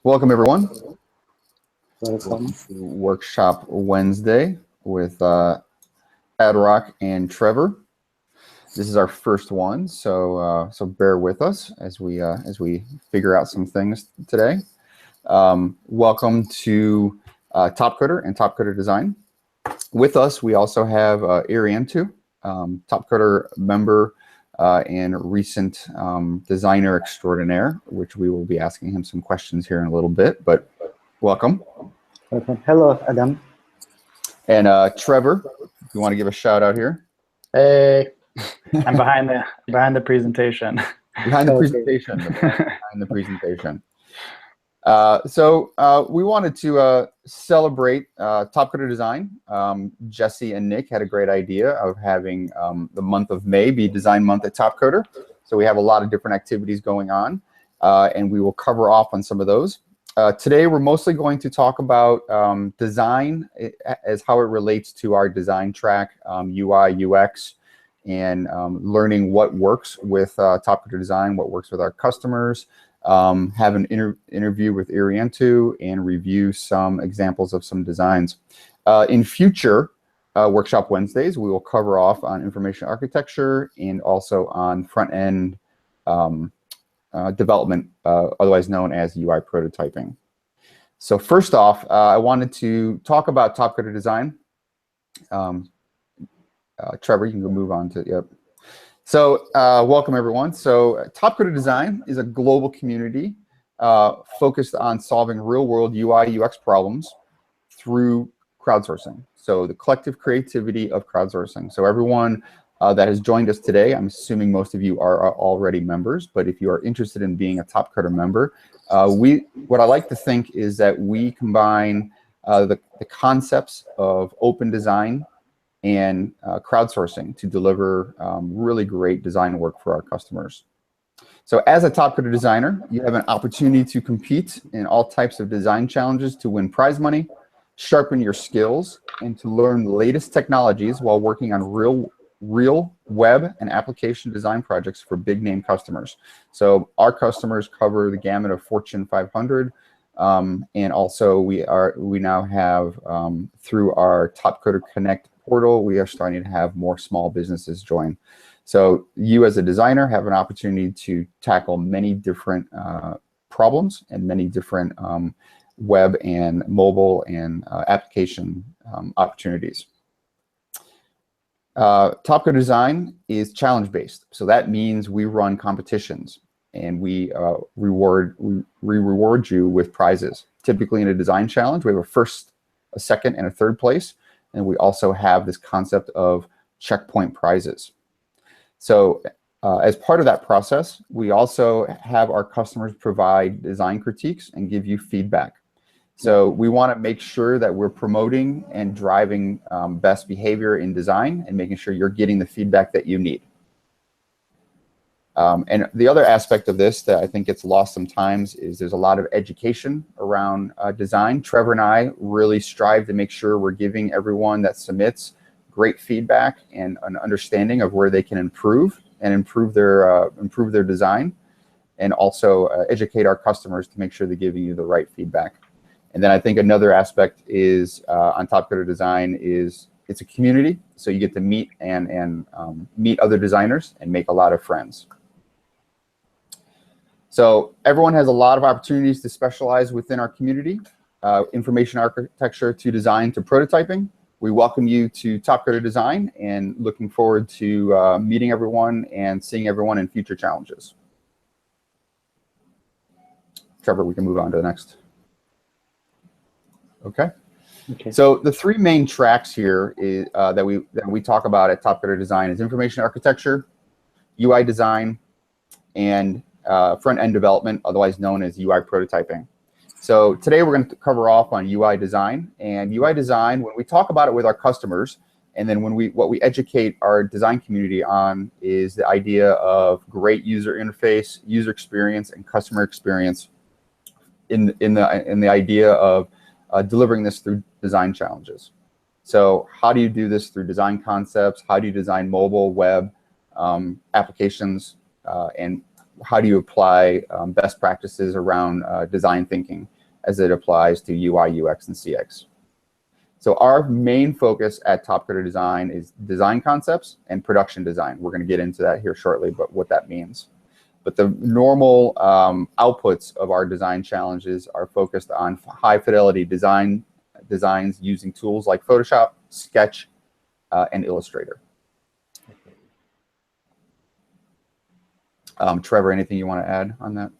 Welcome, everyone. Welcome. To Workshop Wednesday with Adroc and Trevor. This is our first one, so bear with us as we figure out some things today. Welcome to Topcoder and Topcoder Design. With us, we also have Iriantu, Topcoder member and recent designer extraordinaire, which we will be asking him some questions here in a little bit, but welcome. Welcome. Hello, Adam. And Trevor, if you want to give a shout out here. Hey, I'm behind the presentation. Behind the presentation. Behind the presentation. So we wanted to celebrate Topcoder Design. Jesse and Nick had a great idea of having the month of May be Design Month at Topcoder. So we have a lot of different activities going on, and we will cover off on some of those. Today, we're mostly going to talk about design as how it relates to our design track, UI, UX, and learning what works with Topcoder Design, what works with our customers, have an interview with Iriantu, and review some examples of some designs. In future Workshop Wednesdays, we will cover off on information architecture and also on front-end development, otherwise known as UI prototyping. So first off, I wanted to talk about Topcoder Design. Trevor, you can go move on to, yep. So welcome, everyone. So Topcoder Design is a global community focused on solving real-world UI, UX problems through crowdsourcing. So the collective creativity of crowdsourcing. So everyone that has joined us today, I'm assuming most of you are already members, but if you are interested in being a Topcoder member, what I like to think is that we combine the concepts of open design and crowdsourcing to deliver really great design work for our customers. So as a Topcoder designer, you have an opportunity to compete in all types of design challenges to win prize money, sharpen your skills, and to learn the latest technologies while working on real web and application design projects for big name customers. So our customers cover the gamut of Fortune 500, and also we now have through our Topcoder Connect portal, we are starting to have more small businesses join. So you as a designer have an opportunity to tackle many different problems and many different web and mobile and application opportunities. Topcoder Design is challenge-based. So that means we run competitions and we reward you with prizes. Typically in a design challenge, we have a first, a second, and a third place. And we also have this concept of checkpoint prizes. So as part of that process, we also have our customers provide design critiques and give you feedback. So we want to make sure that we're promoting and driving best behavior in design and making sure you're getting the feedback that you need. And the other aspect of this that I think gets lost sometimes is there's a lot of education around design. Trevor and I really strive to make sure we're giving everyone that submits great feedback and an understanding of where they can improve their design, and also educate our customers to make sure they're giving you the right feedback. And then I think another aspect is on Topcoder Design is it's a community, so you get to meet and meet other designers and make a lot of friends. So everyone has a lot of opportunities to specialize within our community, information architecture to design to prototyping. We welcome you to Topcoder Design and looking forward to meeting everyone and seeing everyone in future challenges. Trevor, we can move on to the next. Okay. So the three main tracks here is, that we talk about at Topcoder Design is information architecture, UI design, and front-end development, otherwise known as UI prototyping. So today we're going to cover off on UI design. And UI design, when we talk about it with our customers, and then what we educate our design community on is the idea of great user interface, user experience, and customer experience in the idea of delivering this through design challenges. So how do you do this through design concepts? How do you design mobile, web applications, and how do you apply best practices around design thinking as it applies to UI, UX, and CX. So our main focus at Topcoder Design is design concepts and production design. We're going to get into that here shortly, but what that means. But the normal outputs of our design challenges are focused on high fidelity designs using tools like Photoshop, Sketch, and Illustrator. Trevor, anything you want to add on that?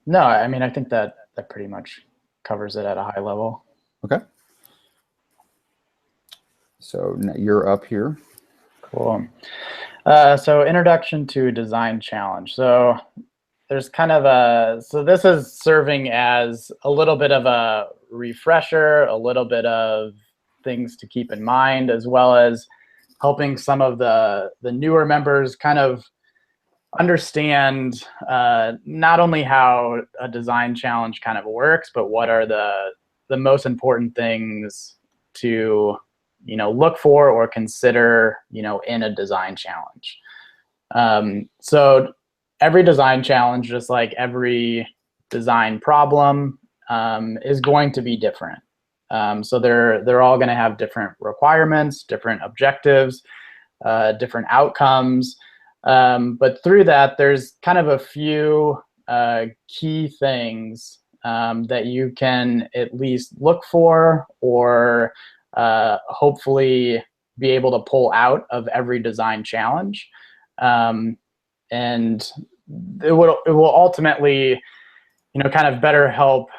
No, I mean, I think that pretty much covers it at a high level. Okay. So you're up here. Cool. So introduction to design challenge. So there's kind of so this is serving as a little bit of a refresher, a little bit of things to keep in mind, as well as helping some of the newer members kind of understand not only how a design challenge kind of works, but what are the most important things to look for or consider in a design challenge. So every design challenge, just like every design problem, is going to be different. So they're all going to have different requirements, different objectives, different outcomes. But through that, there's kind of a few key things that you can at least look for, or hopefully be able to pull out of every design challenge. And it will ultimately, kind of better help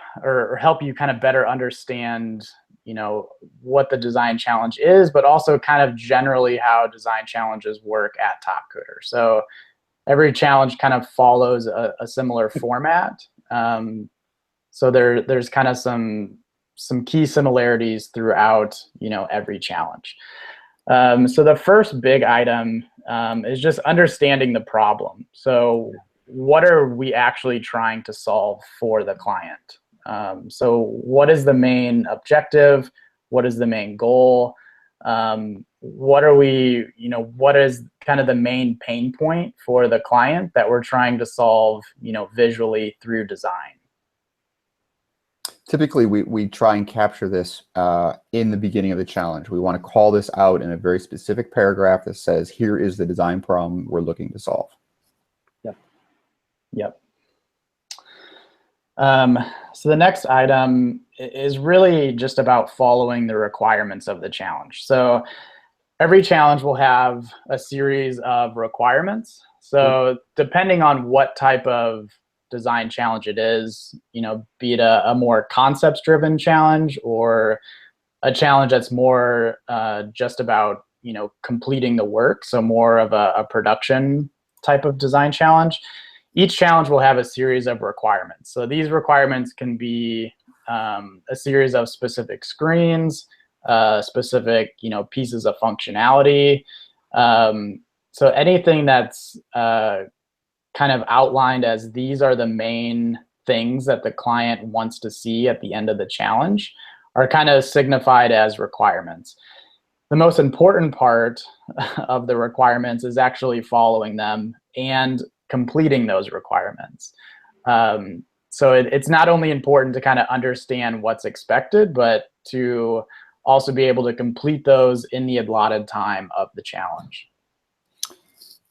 you kind of better understand, what the design challenge is, but also kind of generally how design challenges work at Topcoder. So every challenge kind of follows a similar format. So there's kind of some key similarities throughout, every challenge. So the first big item is just understanding the problem. So what are we actually trying to solve for the client? So what is the main objective? What is the main goal? What are we, what is kind of the main pain point for the client that we're trying to solve, visually through design? Typically, we try and capture this in the beginning of the challenge. We want to call this out in a very specific paragraph that says, here is the design problem we're looking to solve. Yep. So the next item is really just about following the requirements of the challenge. So every challenge will have a series of requirements. So depending on what type of design challenge it is, be it a more concepts-driven challenge or a challenge that's more just about, completing the work, so more of a production type of design challenge, each challenge will have a series of requirements. So these requirements can be a series of specific screens, specific, pieces of functionality. So anything that's kind of outlined as these are the main things that the client wants to see at the end of the challenge are kind of signified as requirements. The most important part of the requirements is actually following them and completing those requirements. So it's not only important to kind of understand what's expected, but to also be able to complete those in the allotted time of the challenge.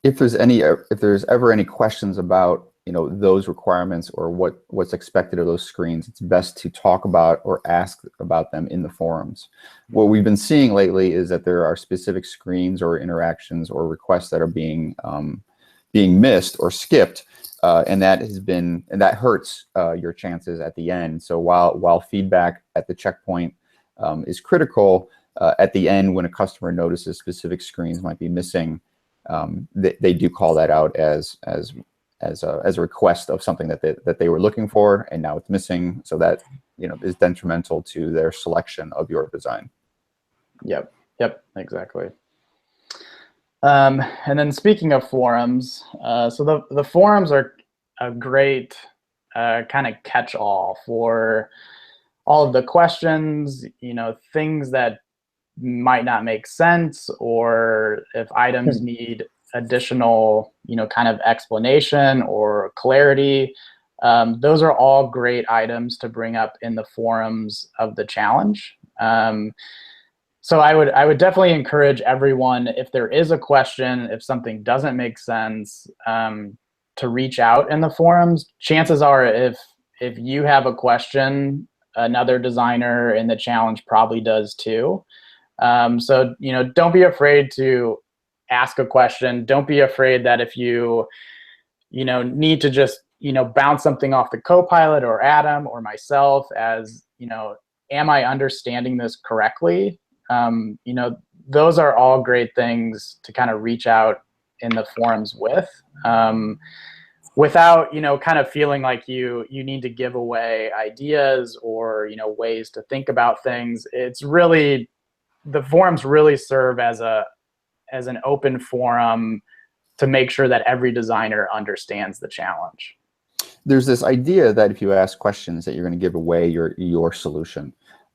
If there's ever any questions about those requirements or what's expected of those screens, it's best to talk about or ask about them in the forums. What we've been seeing lately is that there are specific screens or interactions or requests that are being missed or skipped, and that hurts your chances at the end. So while feedback at the checkpoint is critical, at the end when a customer notices specific screens might be missing, they do call that out as a request of something that they were looking for, and now it's missing. So that is detrimental to their selection of your design. Yep, exactly. And then speaking of forums, so the forums are a great kind of catch-all for all of the questions, things that might not make sense, or if items need additional, kind of explanation or clarity. Those are all great items to bring up in the forums of the challenge. So I would definitely encourage everyone, if there is a question, if something doesn't make sense, to reach out in the forums. Chances are, if you have a question, another designer in the challenge probably does too. So don't be afraid to ask a question. Don't be afraid that if you need to just bounce something off the Copilot or Adam or myself, as am I understanding this correctly? Those are all great things to kind of reach out in the forums with, without kind of feeling like you need to give away ideas or ways to think about things. It's really, the forums really serve as an open forum to make sure that every designer understands the challenge. There's this idea that if you ask questions that you're going to give away your solution.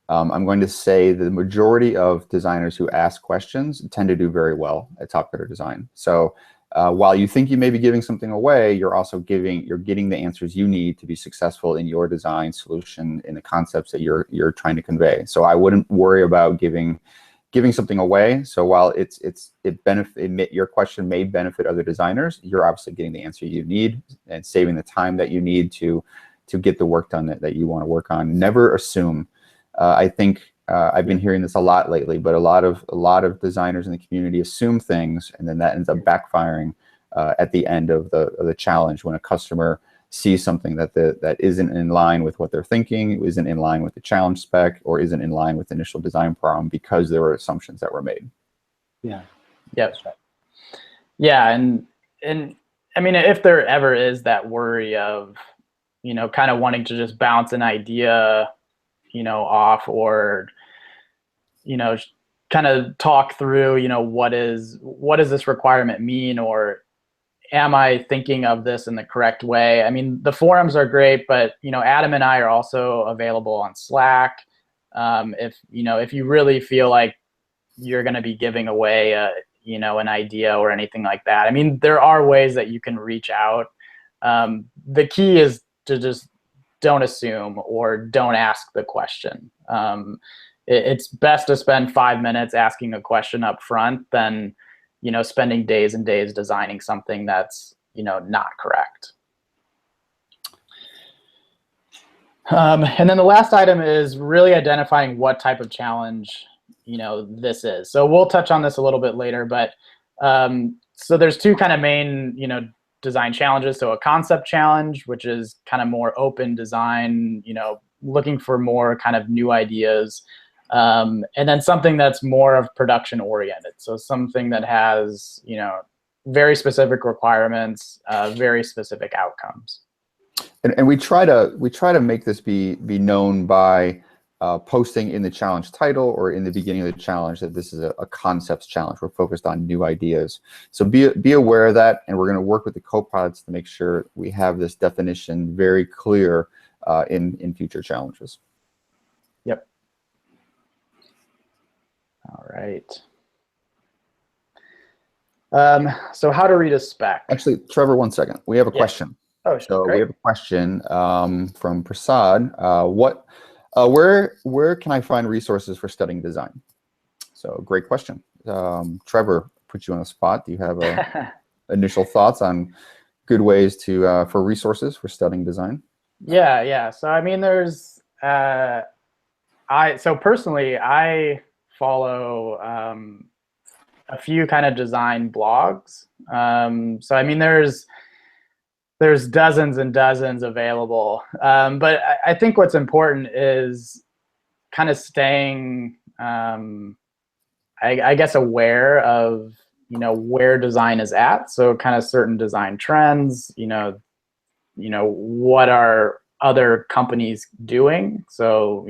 I'm going to say the majority of designers who ask questions tend to do very well at Topcoder Design. So while you think you may be giving something away, you're getting the answers you need to be successful in your design solution, in the concepts that you're trying to convey. So I wouldn't worry about giving something away. So while your question may benefit other designers, you're obviously getting the answer you need and saving the time that you need to get the work done that you want to work on. Never assume. I think I've been hearing this a lot lately, but a lot of designers in the community assume things, and then that ends up backfiring at the end of the challenge, when a customer sees something that isn't in line with what they're thinking, isn't in line with the challenge spec, or isn't in line with the initial design problem, because there were assumptions that were made. Yeah. Yep. Yeah, and I mean, if there ever is that worry of kind of wanting to just bounce an idea off, or kind of talk through what does this requirement mean, or am I thinking of this in the correct way? I mean, the forums are great, but Adam and I are also available on Slack. If you really feel like you're going to be giving away an idea or anything like that, I mean, there are ways that you can reach out. The key is to just don't assume or don't ask the question. It's best to spend 5 minutes asking a question up front than spending days and days designing something that's not correct. And then the last item is really identifying what type of challenge this is. So we'll touch on this a little bit later, but so there's two kind of main design challenges. So a concept challenge, which is kind of more open design, looking for more kind of new ideas. And then something that's more of production oriented. So something that has, very specific requirements, very specific outcomes. And we try to make this be known by posting in the challenge title or in the beginning of the challenge that this is a concepts challenge. We're focused on new ideas. So be aware of that, and we're going to work with the co-pilots to make sure we have this definition very clear in future challenges. Yep. All right. So how to read a spec. Actually, Trevor, 1 second. We have a question. Oh, so great. We have a question from Prasad. Where can I find resources for studying design? So great question. Trevor, put you on the spot. Do you have initial thoughts on good ways for resources for studying design? Yeah. So I mean, there's so personally, I follow a few kind of design blogs. So I mean, there's dozens and dozens available. But I think what's important is kind of staying, I guess, aware of where design is at. So kind of certain design trends. What are other companies doing? So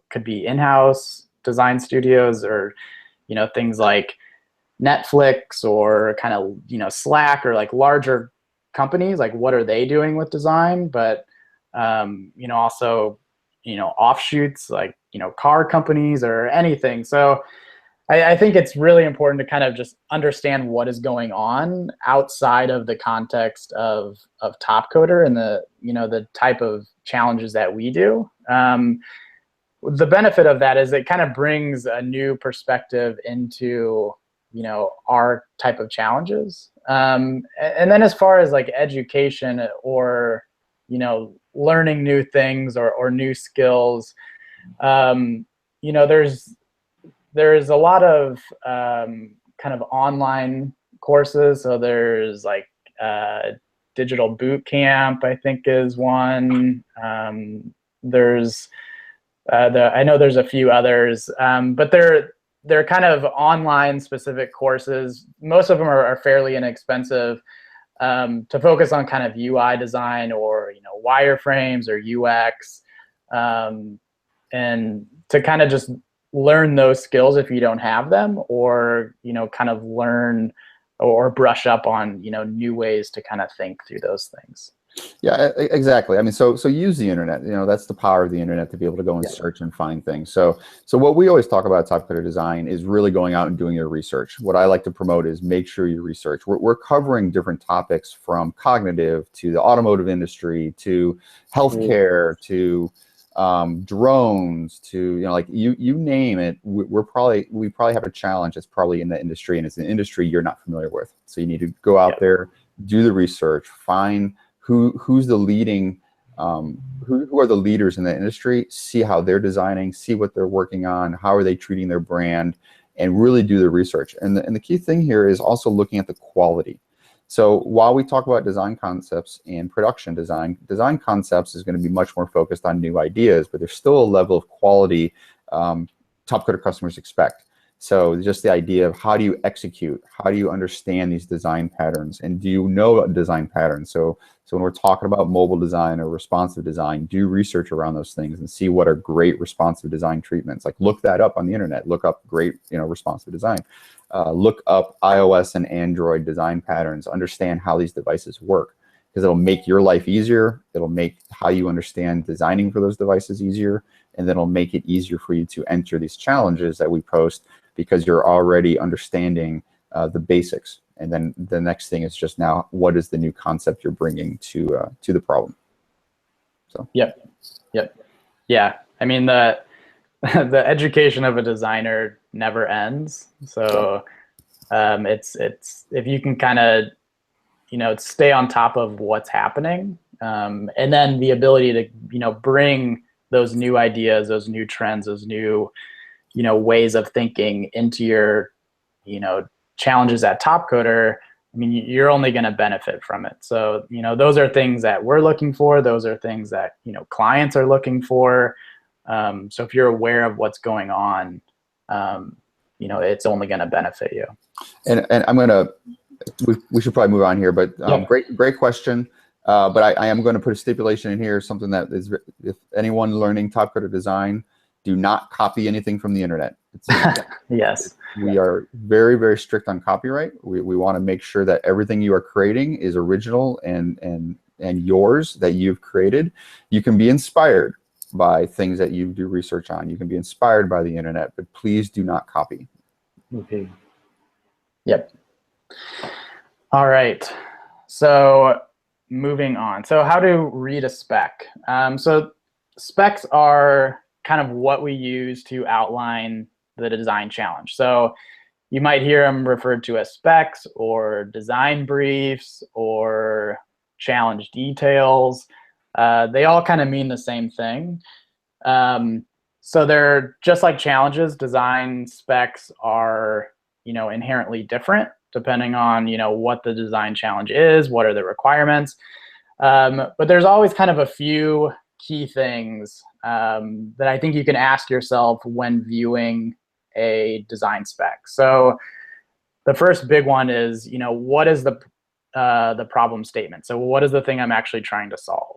could be in-house design studios, or things like Netflix, or kind of Slack, or like larger companies, like what are they doing with design? But also offshoots like car companies or anything. So I think it's really important to kind of just understand what is going on outside of the context of Topcoder and the type of challenges that we do. The benefit of that is it kind of brings a new perspective into our type of challenges. And then as far as like education or learning new things or new skills, there's a lot of kind of online courses. So there's like Digital Boot Camp, I think, is one. There's I know there's a few others, but they're kind of online specific courses. Most of them are fairly inexpensive, to focus on kind of UI design or wireframes or UX, and to kind of just learn those skills if you don't have them, or kind of learn or brush up on new ways to kind of think through those things. Yeah, exactly. I mean, so use the internet. That's the power of the internet, to be able to go and search and find things. So what we always talk about at Topcoder Design is really going out and doing your research. What I like to promote is make sure you research. We're covering different topics, from cognitive to the automotive industry to healthcare to drones to like you name it. We probably have a challenge that's probably in the industry, and it's an industry you're not familiar with. So you need to go out there, do the research, find who's the leading, who are the leaders in the industry, see how they're designing, see what they're working on, how are they treating their brand, and really do the research. And the key thing here is also looking at the quality. So while we talk about design concepts and production design concepts is going to be much more focused on new ideas, but there's still a level of quality Topcoder customers expect. So just the idea of how do you execute, how do you understand these design patterns, and do you know design patterns? So when we're talking about mobile design or responsive design, do research around those things and see what are great responsive design treatments. Like look that up on the internet, look up great responsive design. Look up iOS and Android design patterns, understand how these devices work, because it'll make your life easier. It'll make how you understand designing for those devices easier, and then it'll make it easier for you to enter these challenges that we post, because you're already understanding the basics. And then the next thing is just now, what is the new concept you're bringing to the problem? So. Yep. Yeah. I mean, the education of a designer never ends. So it's if you can kind of stay on top of what's happening, and then the ability to bring those new ideas, those new trends, those new ways of thinking into your challenges at Topcoder. I mean, you're only going to benefit from it. So those are things that we're looking for. Those are things that clients are looking for. So if you're aware of what's going on, it's only going to benefit you. And I'm going to, we should probably move on here, but great question. But I am going to put a stipulation in here, something that is, if anyone learning Topcoder Design, do not copy anything from the internet. Yes. We are very, very strict on copyright. We want to make sure that everything you are creating is original and yours, that you've created. You can be inspired by things that you do research on. You can be inspired by the internet, but please do not copy. Okay. Yep. All right. So moving on. So how to read a spec. So specs are kind of what we use to outline the design challenge. So you might hear them referred to as specs or design briefs or challenge details. They all kind of mean the same thing. So they're just like challenges. Design specs are, inherently different depending on, what the design challenge is, what are the requirements. But there's always kind of a few key things that I think you can ask yourself when viewing a design spec. So the first big one is, what is the problem statement? So what is the thing I'm actually trying to solve?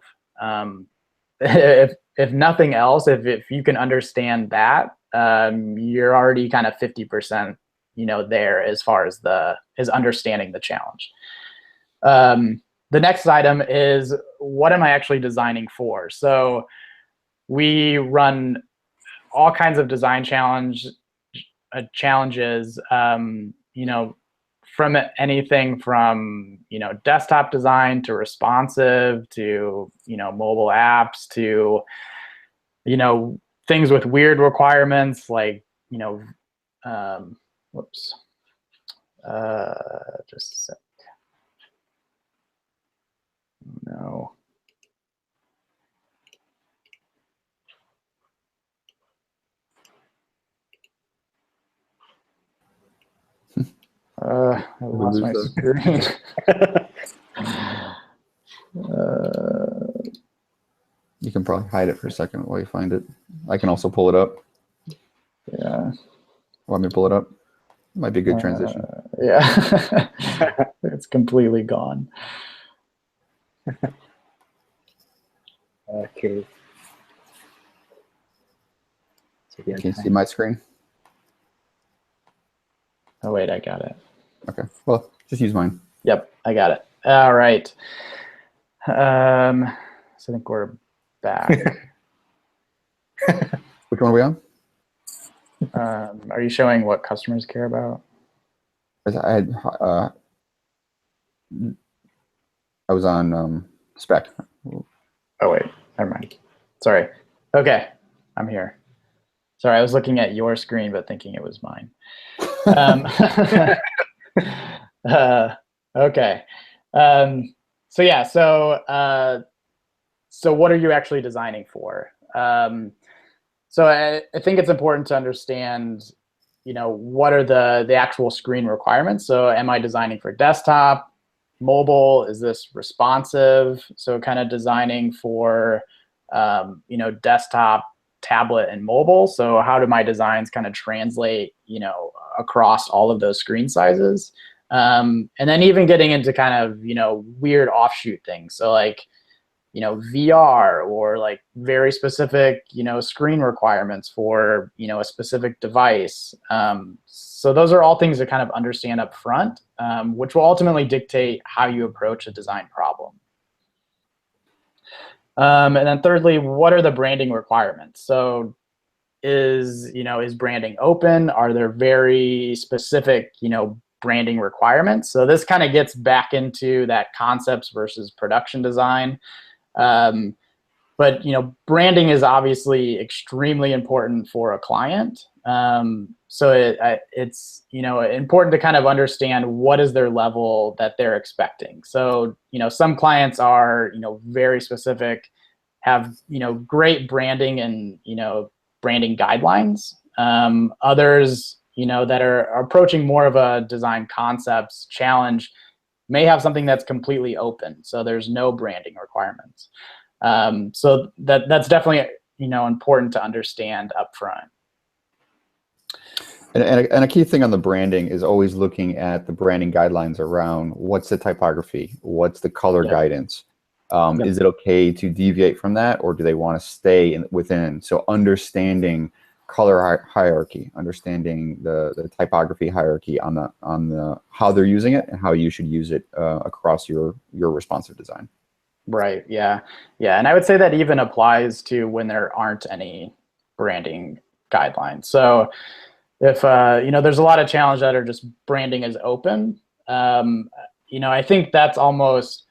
If nothing else, if you can understand that, you're already kind of 50%, there as far as understanding the challenge. The next item is, what am I actually designing for? So we run all kinds of design challenges challenges, from anything from, desktop design to responsive to, mobile apps to, things with weird requirements like, whoops, just a sec. No. I lost my screen. You can probably hide it for a second while you find it. I can also pull it up. Yeah. Want me to pull it up? Might be a good transition. Yeah. It's completely gone. Okay. Can you see my screen? Oh, wait, I got it. Okay. Well, just use mine. Yep, I got it. All right. So I think we're back. Which one are we on? Are you showing what customers care about? I was on Spec. Oh, wait, never mind. Sorry. Okay, I'm here. Sorry, I was looking at your screen, but thinking it was mine. Okay. So yeah, so what are you actually designing for? So I think it's important to understand, what are the actual screen requirements? So am I designing for desktop, mobile? Is this responsive? So kind of designing for, desktop, tablet, and mobile. So how do my designs kind of translate, across all of those screen sizes? And then even getting into kind of, weird offshoot things. So like, VR or like very specific, screen requirements for, a specific device. So those are all things to kind of understand up front, which will ultimately dictate how you approach a design problem. And then thirdly, what are the branding requirements? So is branding open? Are there very specific, branding requirements? So this kind of gets back into that concepts versus production design. But branding is obviously extremely important for a client. So it's important to kind of understand what is their level that they're expecting. So some clients are very specific, have great branding and branding guidelines. Others that are approaching more of a design concepts challenge may have something that's completely open, so there's no branding requirements. So that's definitely important to understand up front. And a key thing on the branding is always looking at the branding guidelines around what's the typography, what's the color guidance. Is it okay to deviate from that, or do they want to stay within? So understanding color hierarchy, understanding the typography hierarchy on the how they're using it and how you should use it across your responsive design. Right. Yeah. Yeah. And I would say that even applies to when there aren't any branding guidelines. So if there's a lot of challenges that are just branding is open, I think that's almost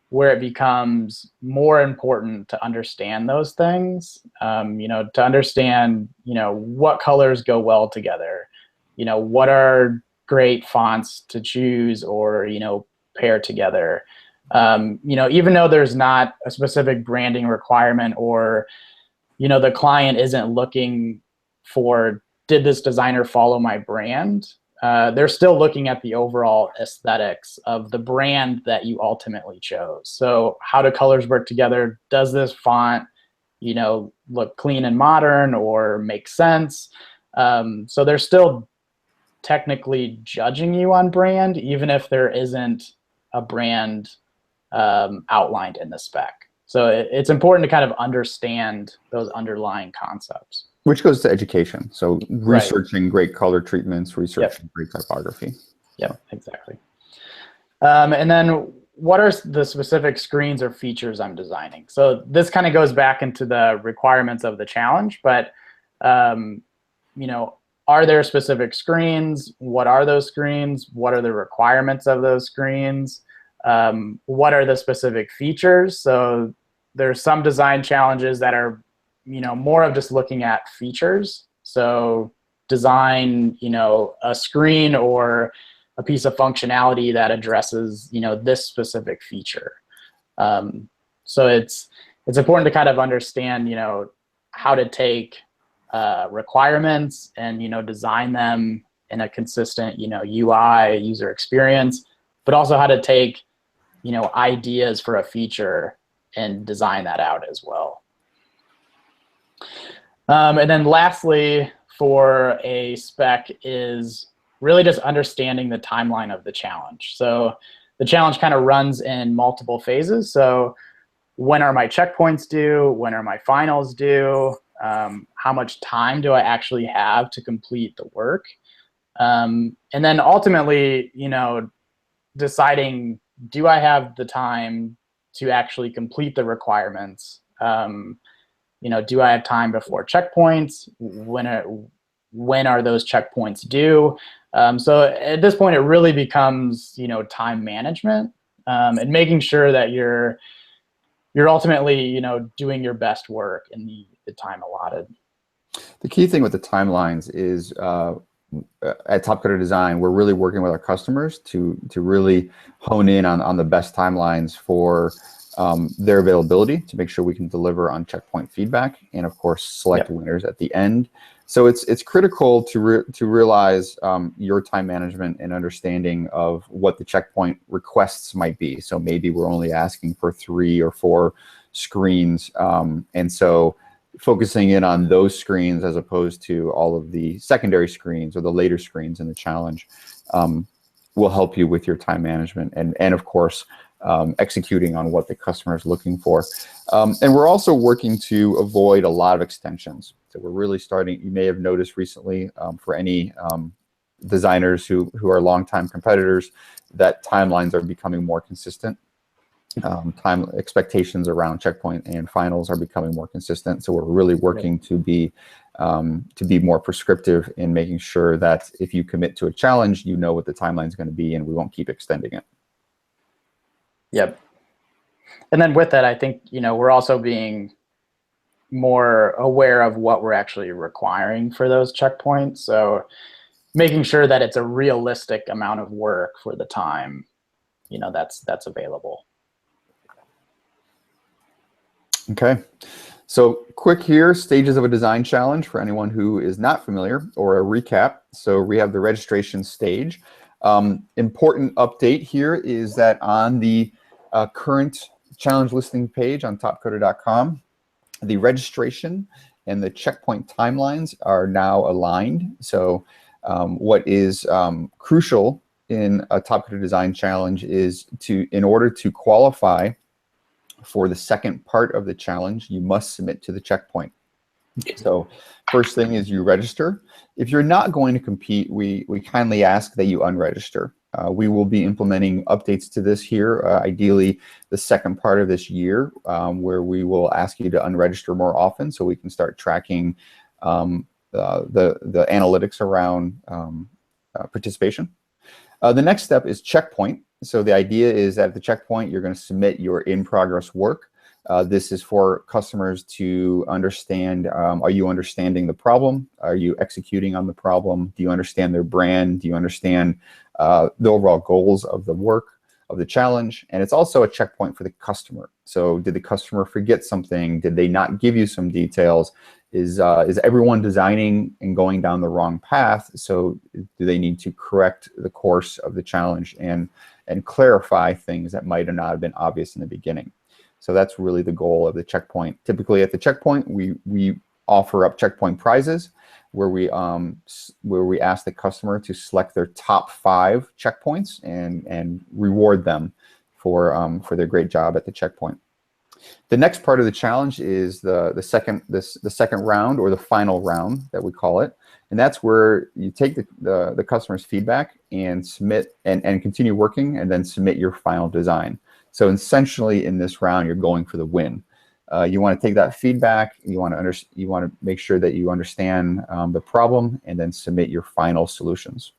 where it becomes more important to understand those things, to understand, what colors go well together, what are great fonts to choose or, pair together. Even though there's not a specific branding requirement or, the client isn't looking for, did this designer follow my brand? They're still looking at the overall aesthetics of the brand that you ultimately chose. So how do colors work together? Does this font, look clean and modern or make sense? So they're still technically judging you on brand, even if there isn't a brand outlined in the spec. So it's important to kind of understand those underlying concepts. Which goes to education. So researching great color treatments, researching great typography. Yep, exactly. And then what are the specific screens or features I'm designing? So this kind of goes back into the requirements of the challenge, but are there specific screens? What are those screens? What are the requirements of those screens? What are the specific features? So there's some design challenges that are, more of just looking at features. So design, a screen or a piece of functionality that addresses, this specific feature. So it's important to kind of understand, how to take requirements and, design them in a consistent, UI user experience, but also how to take, ideas for a feature and design that out as well. And then lastly, for a spec is really just understanding the timeline of the challenge. So the challenge kind of runs in multiple phases. So when are my checkpoints due? When are my finals due? How much time do I actually have to complete the work? And then ultimately, deciding, do I have the time to actually complete the requirements? Do I have time before checkpoints? When are those checkpoints due? So at this point, it really becomes, time management and making sure that you're ultimately, doing your best work in the time allotted. The key thing with the timelines is at Topcoder Design, we're really working with our customers to really hone in on the best timelines for their availability to make sure we can deliver on checkpoint feedback and, of course, select winners at the end. So it's critical to realize your time management and understanding of what the checkpoint requests might be. So maybe we're only asking for 3 or 4 screens, and so focusing in on those screens as opposed to all of the secondary screens or the later screens in the challenge will help you with your time management and of course executing on what the customer is looking for. And we're also working to avoid a lot of extensions. So we're really starting, you may have noticed recently for any designers who are longtime competitors, that timelines are becoming more consistent. Time expectations around checkpoint and finals are becoming more consistent. So we're really working to be more prescriptive in making sure that if you commit to a challenge, you know what the timeline is going to be, and we won't keep extending it. Yep. And then with that, I think, we're also being more aware of what we're actually requiring for those checkpoints. So making sure that it's a realistic amount of work for the time, that's available. Okay, so quick here, stages of a design challenge for anyone who is not familiar, or a recap. So we have the registration stage. Important update here is that on the current challenge listing page on topcoder.com, the registration and the checkpoint timelines are now aligned. So what is crucial in a Topcoder Design challenge is in order to qualify for the second part of the challenge, you must submit to the checkpoint. Okay. So first thing is you register. If you're not going to compete, we kindly ask that you unregister. We will be implementing updates to this here, ideally the second part of this year, where we will ask you to unregister more often so we can start tracking the analytics around participation. The next step is checkpoint. So the idea is that at the checkpoint, you're going to submit your in-progress work. This is for customers to understand, are you understanding the problem? Are you executing on the problem? Do you understand their brand? Do you understand the overall goals of the work, of the challenge? And it's also a checkpoint for the customer. So did the customer forget something? Did they not give you some details? Is everyone designing and going down the wrong path? So do they need to correct the course of the challenge and clarify things that might not have been obvious in the beginning? So that's really the goal of the checkpoint. Typically at the checkpoint, we offer up checkpoint prizes where we ask the customer to select their top 5 checkpoints and reward them for their great job at the checkpoint. The next part of the challenge is the second round, or the final round that we call it, and that's where you take the customer's feedback and submit and continue working, and then submit your final design. So essentially in this round, you're going for the win. You want to take that feedback. You want to make sure that you understand the problem, and then submit your final solutions.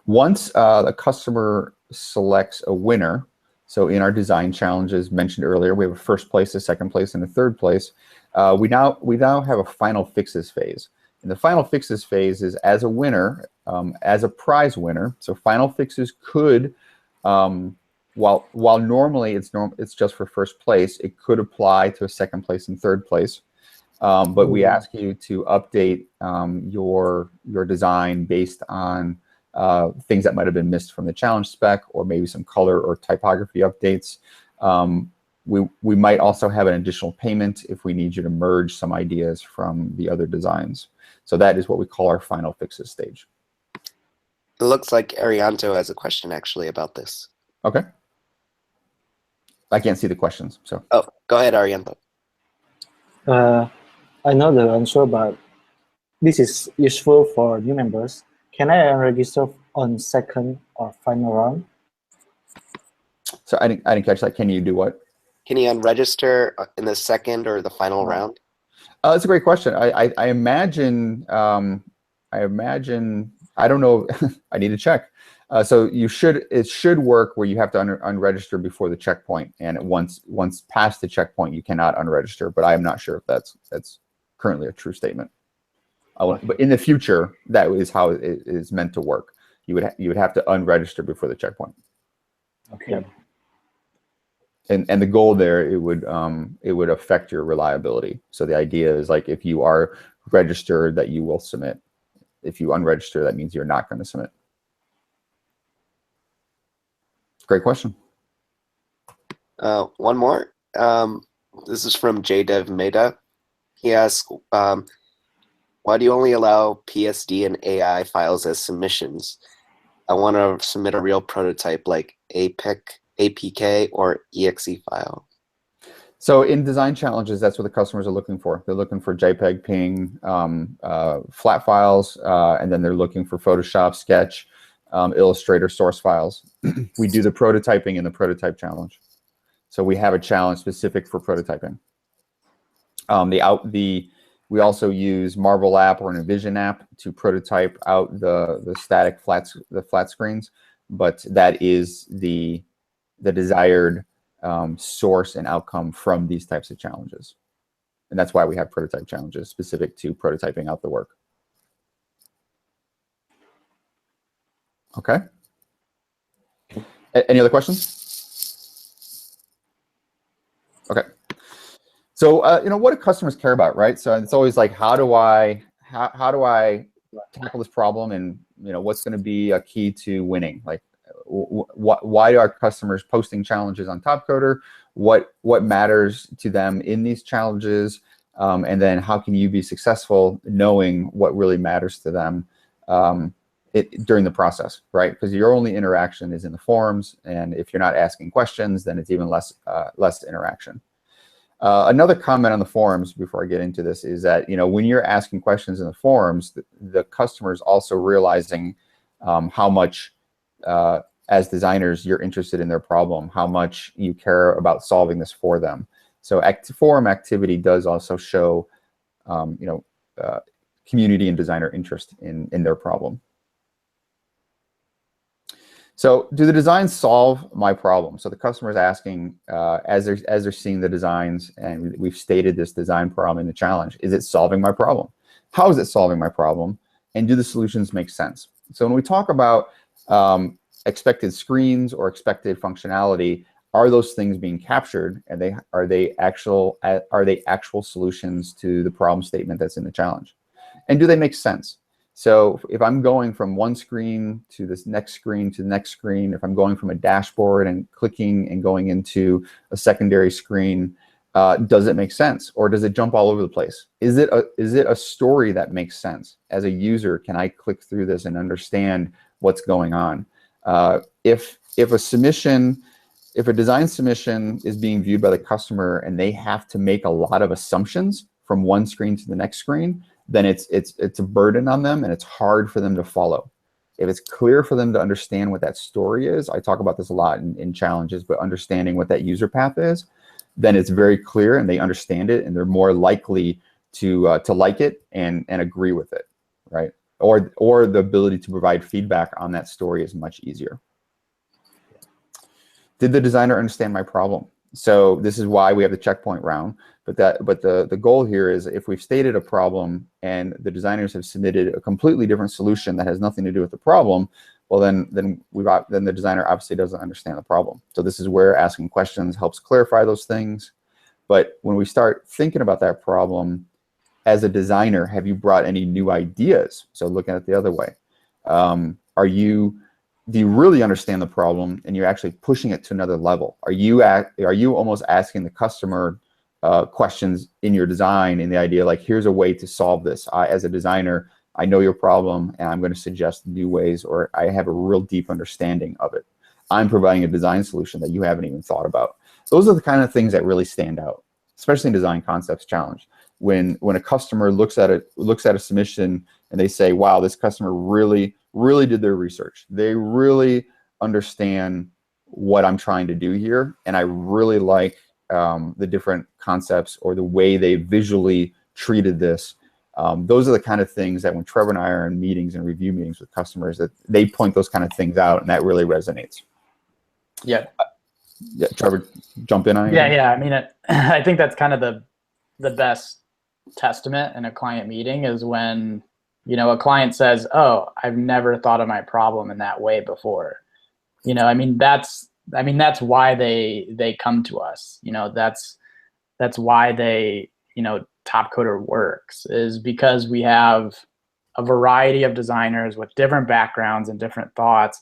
Once the customer selects a winner, so in our design challenges mentioned earlier, we have a first place, a second place, and a third place. We now have a final fixes phase. And the final fixes phase is as a winner, as a prize winner. So final fixes could, while normally it's just for first place, it could apply to a second place and third place. But we ask you to update your design based on things that might have been missed from the challenge spec, or maybe some color or typography updates. We might also have an additional payment if we need you to merge some ideas from the other designs. So that is what we call our final fixes stage. It looks like Arianto has a question actually about this. Okay. I can't see the questions, so. Oh, go ahead, Arianto. I know the answer, but this is useful for new members. Can I register on second or final round? So I didn't catch that. Can you do what? Can you unregister in the second or the final round? That's a great question. I imagine, I don't know, I need to check. So it should work where you have to unregister before the checkpoint, and once past the checkpoint, you cannot unregister, but I am not sure if that's currently a true statement. But in the future, that is how it is meant to work. You would have to unregister before the checkpoint. Okay. And the goal there, it would affect your reliability. So the idea is, like, if you are registered, that you will submit. If you unregister, that means you're not going to submit. Great question. One more. This is from JDev Mehta. He asks, why do you only allow PSD and AI files as submissions? I want to submit a real prototype like APK or exe file. So in design challenges, that's what the customers are looking for. They're looking for JPEG, PNG, flat files, and then they're looking for Photoshop, Sketch, Illustrator source files. We do the prototyping in the prototype challenge. So we have a challenge specific for prototyping. We also use Marvel app or an Envision app to prototype out the static flat screens, but that is the desired source and outcome from these types of challenges. And that's why we have prototype challenges specific to prototyping out the work. Okay. Any other questions? Okay. So what do customers care about, right? So it's always like, how do I tackle this problem, and what's going to be a key to winning? Like, why are customers posting challenges on Topcoder? What matters to them in these challenges? And then how can you be successful knowing what really matters to them during the process, right? Because your only interaction is in the forums, and if you're not asking questions, then it's even less interaction. Another comment on the forums before I get into this is that when you're asking questions in the forums, the customer is also realizing how much as designers you're interested in their problem, how much you care about solving this for them. So forum activity does also show community and designer interest in their problem. So do the designs solve my problem? So the customer is asking, as they're seeing the designs, and we've stated this design problem in the challenge, is it solving my problem? How is it solving my problem? And do the solutions make sense? So when we talk about expected screens or expected functionality, are those things being captured? And are they actual solutions to the problem statement that's in the challenge? And do they make sense? So if I'm going from one screen to this next screen to the next screen, if I'm going from a dashboard and clicking and going into a secondary screen, does it make sense, or does it jump all over the place? Is it a story that makes sense? As a user, can I click through this and understand what's going on? If a design submission is being viewed by the customer and they have to make a lot of assumptions from one screen to the next screen, then it's a burden on them, and it's hard for them to follow. If it's clear for them to understand what that story is, I talk about this a lot in challenges, but understanding what that user path is, then it's very clear and they understand it, and they're more likely to like it and agree with it, right? Or the ability to provide feedback on that story is much easier. Did the designer understand my problem? So this is why we have the checkpoint round. But the goal here is, if we've stated a problem and the designers have submitted a completely different solution that has nothing to do with the problem, well then the designer obviously doesn't understand the problem. So this is where asking questions helps clarify those things. But when we start thinking about that problem, as a designer, have you brought any new ideas? So looking at it the other way, do you really understand the problem and you're actually pushing it to another level? Are you almost asking the customer questions in your design, in the idea like, here's a way to solve this. As a designer, I know your problem and I'm going to suggest new ways, or I have a real deep understanding of it. I'm providing a design solution that you haven't even thought about. Those are the kind of things that really stand out, especially in Design Concepts Challenge. When a customer looks at a submission and they say, wow, this customer really did their research. They really understand what I'm trying to do here, and I really like the different concepts or the way they visually treated this. Those are the kind of things that when Trevor and I are in meetings and review meetings with customers, that they point those kind of things out, and that really resonates. Yeah. Yeah, Trevor, jump in on it. Yeah. I mean, I think that's kind of the best testament in a client meeting is when, a client says, oh, I've never thought of my problem in that way before. I mean, that's why they come to us. That's why Topcoder works, is because we have a variety of designers with different backgrounds and different thoughts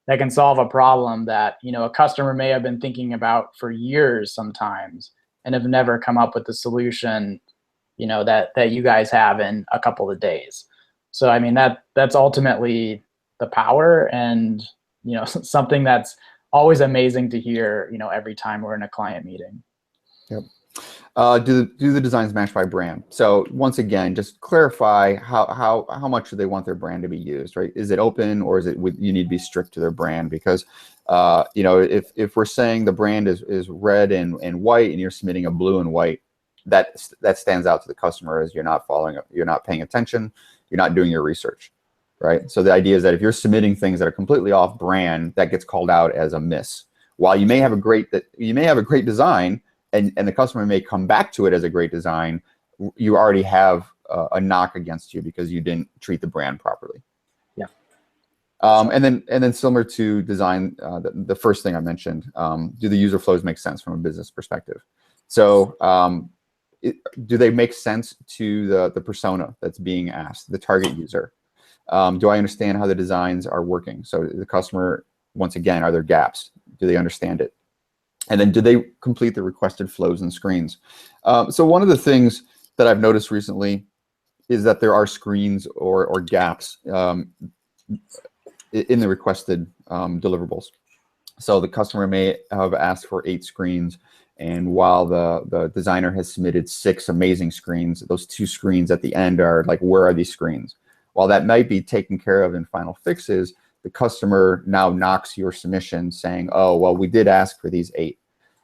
that can solve a problem that, a customer may have been thinking about for years sometimes and have never come up with the solution, that you guys have in a couple of days. So, I mean, that's ultimately the power, and, something that's always amazing to hear, every time we're in a client meeting. Yep. Do the designs match by brand? So once again, just clarify how much do they want their brand to be used, right? Is it open, or is it you need to be strict to their brand? Because if we're saying the brand is red and white, and you're submitting a blue and white, that stands out to the customer as you're not paying attention, you're not doing your research, right? So the idea is that if you're submitting things that are completely off brand, that gets called out as a miss. While you may have a great design, and the customer may come back to it as a great design, you already have a knock against you because you didn't treat the brand properly. Yeah. And then similar to design, the first thing I mentioned, do the user flows make sense from a business perspective? So do they make sense to the persona that's being asked, the target user? Do I understand how the designs are working? So the customer, once again, are there gaps? Do they understand it? And then do they complete the requested flows and screens? So one of the things that I've noticed recently is that there are screens or gaps in the requested deliverables. So the customer may have asked for 8 screens, and while the designer has submitted 6 amazing screens, those 2 screens at the end are like, where are these screens? While that might be taken care of in final fixes, the customer now knocks your submission saying, oh, well, we did ask for these 8.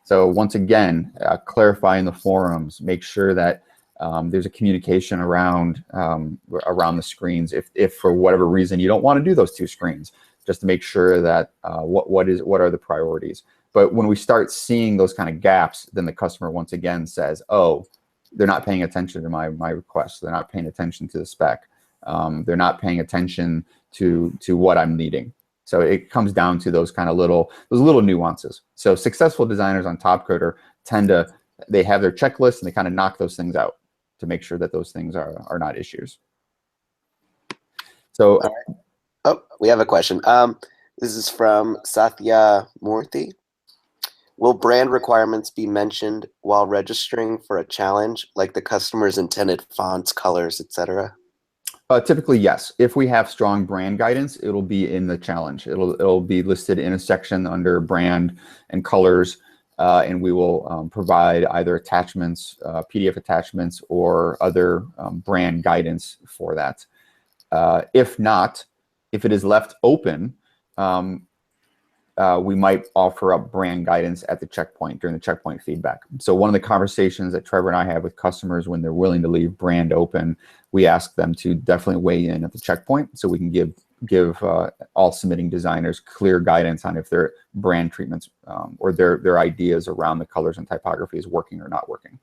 So once again, clarify in the forums, make sure that there's a communication around the screens. If for whatever reason you don't want to do those 2 screens, just to make sure that what are the priorities. But when we start seeing those kind of gaps, then the customer once again says, oh, they're not paying attention to my request. They're not paying attention to the spec. They're not paying attention to what I'm needing. So it comes down to those little nuances. So successful designers on Topcoder they have their checklist and they kind of knock those things out to make sure that those things are not issues. So we have a question. This is from Satya Murthy. Will brand requirements be mentioned while registering for a challenge, like the customer's intended fonts, colors, etc.? Typically, yes. If we have strong brand guidance, it'll be in the challenge. It'll be listed in a section under brand and colors, and we will provide either attachments, PDF attachments, or other brand guidance for that. If not, if it is left open, we might offer up brand guidance at the checkpoint during the checkpoint feedback. So one of the conversations that Trevor and I have with customers when they're willing to leave brand open, we ask them to definitely weigh in at the checkpoint so we can give all submitting designers clear guidance on if their brand treatments or their ideas around the colors and typography is working or not working.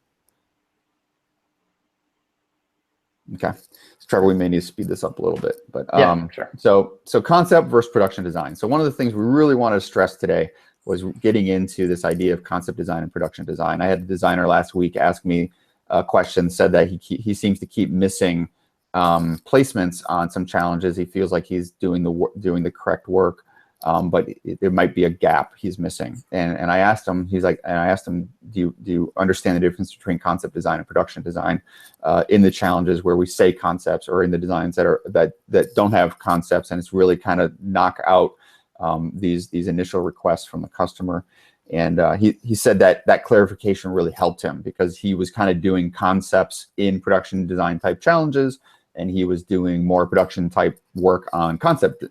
Okay, so Trevor, we may need to speed this up a little bit, but yeah, sure. So concept versus production design. So one of the things we really wanted to stress today was getting into this idea of concept design and production design. I had a designer last week ask me a question, said that he seems to keep missing placements on some challenges. He feels like he's doing the correct work, but there might be a gap he's missing. And I asked him, do you understand the difference between concept design and production design in the challenges where we say concepts, or in the designs that don't have concepts, and it's really kind of knock out these initial requests from the customer. And he said that clarification really helped him, because he was kind of doing concepts in production design type challenges, and he was doing more production type work on concept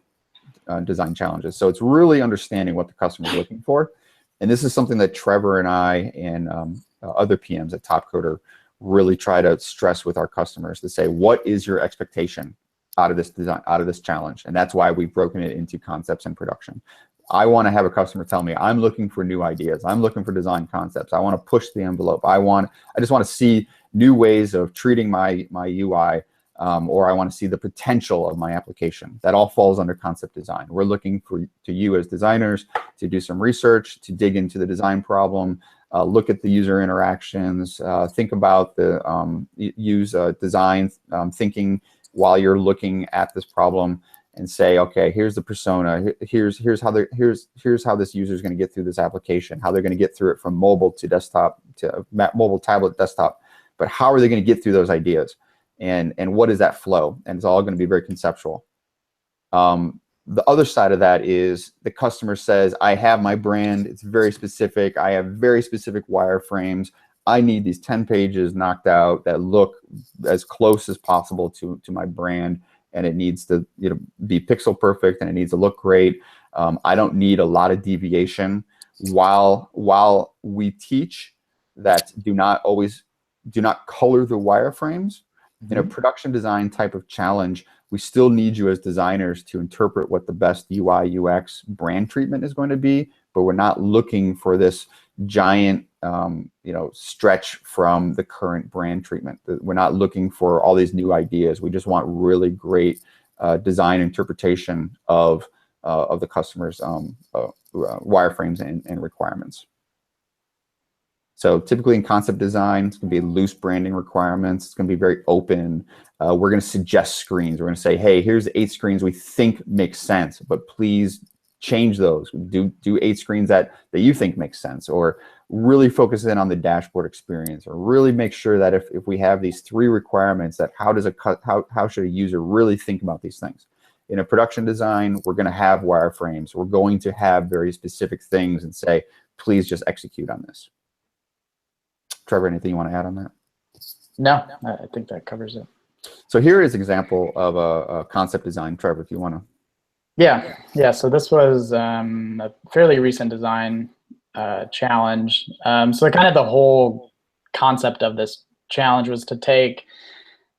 design challenges. So it's really understanding what the customer is looking for. And this is something that Trevor and I and other PMs at Topcoder really try to stress with our customers, to say, what is your expectation out of this design, out of this challenge? And that's why we've broken it into concepts and production. I want to have a customer tell me, I'm looking for new ideas. I'm looking for design concepts. I want to push the envelope. I just want to see new ways of treating my UI, or I want to see the potential of my application. That all falls under concept design. We're looking to you as designers to do some research, to dig into the design problem, look at the user interactions, think about use design thinking while you're looking at this problem, and say, okay, here's the persona. Here's how this user is going to get through this application. How they're going to get through it from mobile to desktop to mobile, tablet, desktop. But how are they going to get through those ideas? And what is that flow? And it's all going to be very conceptual. The other side of that is the customer says, I have my brand. It's very specific. I have very specific wireframes. I need these 10 pages knocked out that look as close as possible to my brand. And it needs to be pixel perfect, and it needs to look great. I don't need a lot of deviation. While we teach that do not color the wireframes, in a production design type of challenge, we still need you as designers to interpret what the best UI UX brand treatment is going to be, but we're not looking for this giant stretch from the current brand treatment. We're not looking for all these new ideas. We just want really great design interpretation of the customer's wireframes and requirements. So typically in concept design, it's going to be loose branding requirements. It's going to be very open. We're going to suggest screens. We're going to say, hey, here's 8 screens we think make sense, but please change those. Do 8 screens that you think make sense, or really focus in on the dashboard experience, or really make sure that if we have these 3 requirements, that how should a user really think about these things? In a production design, we're going to have wireframes. We're going to have very specific things and say, please just execute on this. Trevor, anything you want to add on that? No, I think that covers it. So here is an example of a concept design. Trevor, if you want to. Yeah. So this was a fairly recent design challenge. So kind of the whole concept of this challenge was to take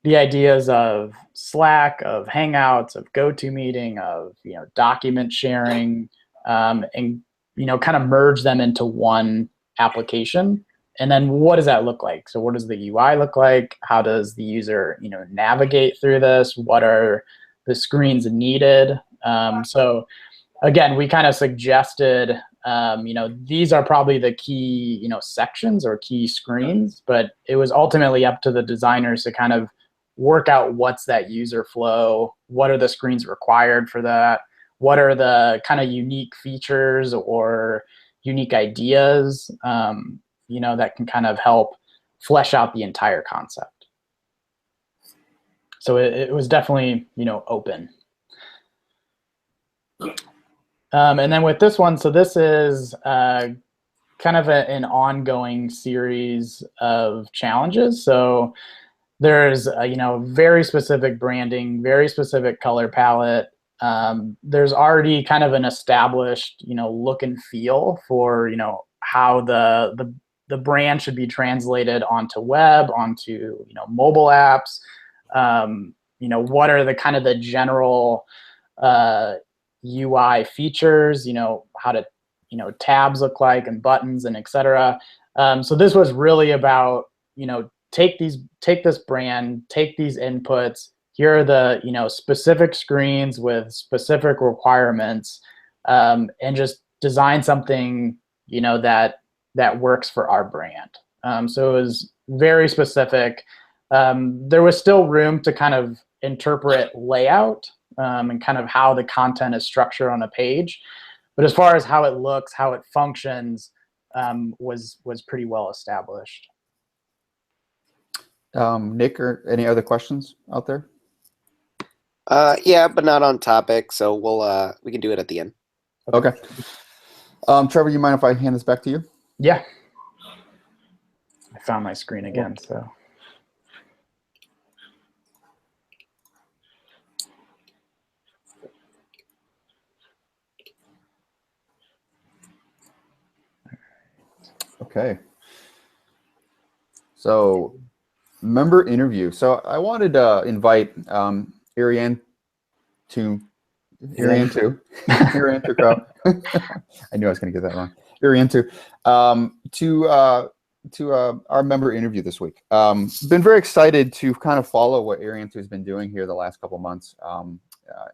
the ideas of Slack, of Hangouts, of GoToMeeting, of document sharing, and kind of merge them into one application. And then what does that look like? So what does the UI look like? How does the user navigate through this? What are the screens needed? So again, we kind of suggested these are probably the key sections or key screens, but it was ultimately up to the designers to kind of work out what's that user flow, what are the screens required for that, what are the kind of unique features or unique ideas that can kind of help flesh out the entire concept. So it was definitely open. And then with this one, so this is kind of an ongoing series of challenges. So there's very specific branding, very specific color palette, there's already kind of an established, look and feel for, how the brand should be translated onto web, onto, mobile apps. What are the kind of the general UI features, how to, tabs look like and buttons and et cetera. So this was really about, take this brand, take these inputs. Here are the, specific screens with specific requirements, and just design something, that works for our brand. So it was very specific. There was still room to kind of interpret layout and kind of how the content is structured on a page. But as far as how it looks, how it functions, was pretty well established. Nick, or any other questions out there? Yeah, but not on topic, so we can do it at the end. Okay. Trevor, you mind if I hand this back to you? Yeah. I found my screen again, so. Okay. So, member interview. So I wanted to invite Ariane to Ariane to come. I knew I was going to get that wrong. Ariane to our member interview this week. Been very excited to kind of follow what Ariane has been doing here the last couple months.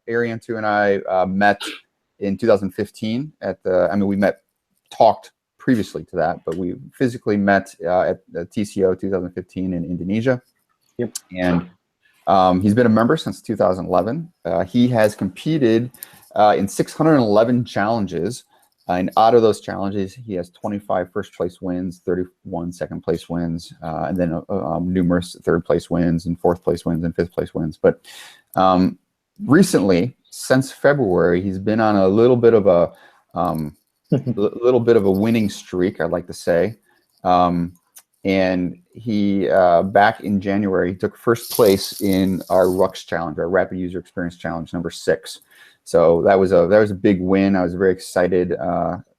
Ariane and I met in 2015 at the. I mean, we talked previously to that, but we physically met at the TCO 2015 in Indonesia. Yep. And he's been a member since 2011. He has competed in 611 challenges. And out of those challenges, he has 25 first place wins, 31 second place wins, and then numerous third place wins and fourth place wins and fifth place wins. But recently, since February, he's been on a little bit of a winning streak, I'd like to say. And he, back in January, he took first place in our RUX challenge, our Rapid User Experience Challenge number 6. So that was a big win. I was very excited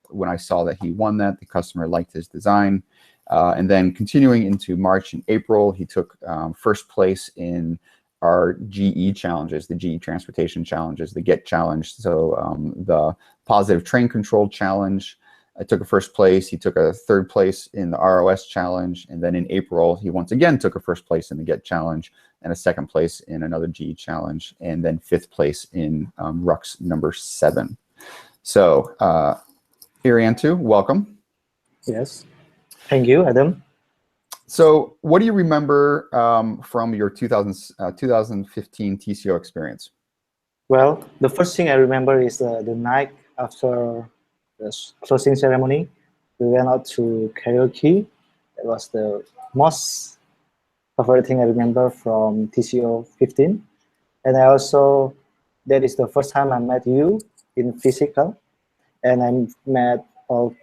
when I saw that he won that. The customer liked his design. And then continuing into March and April, he took first place in our GE challenges, the GE transportation challenges, the GET challenge. So the positive train control challenge, I took a first place. He took a third place in the ROS challenge. And then in April, he once again took a first place in the GET challenge and a second place in another GE challenge, and then fifth place in RUX number 7. So Iriantu, welcome. Yes. Thank you, Adam. So what do you remember from your 2015 TCO experience? Well, the first thing I remember is the night after the closing ceremony. We went out to karaoke. That was the most favorite thing I remember from TCO 15. And I also, that is the first time I met you in physical. And I met all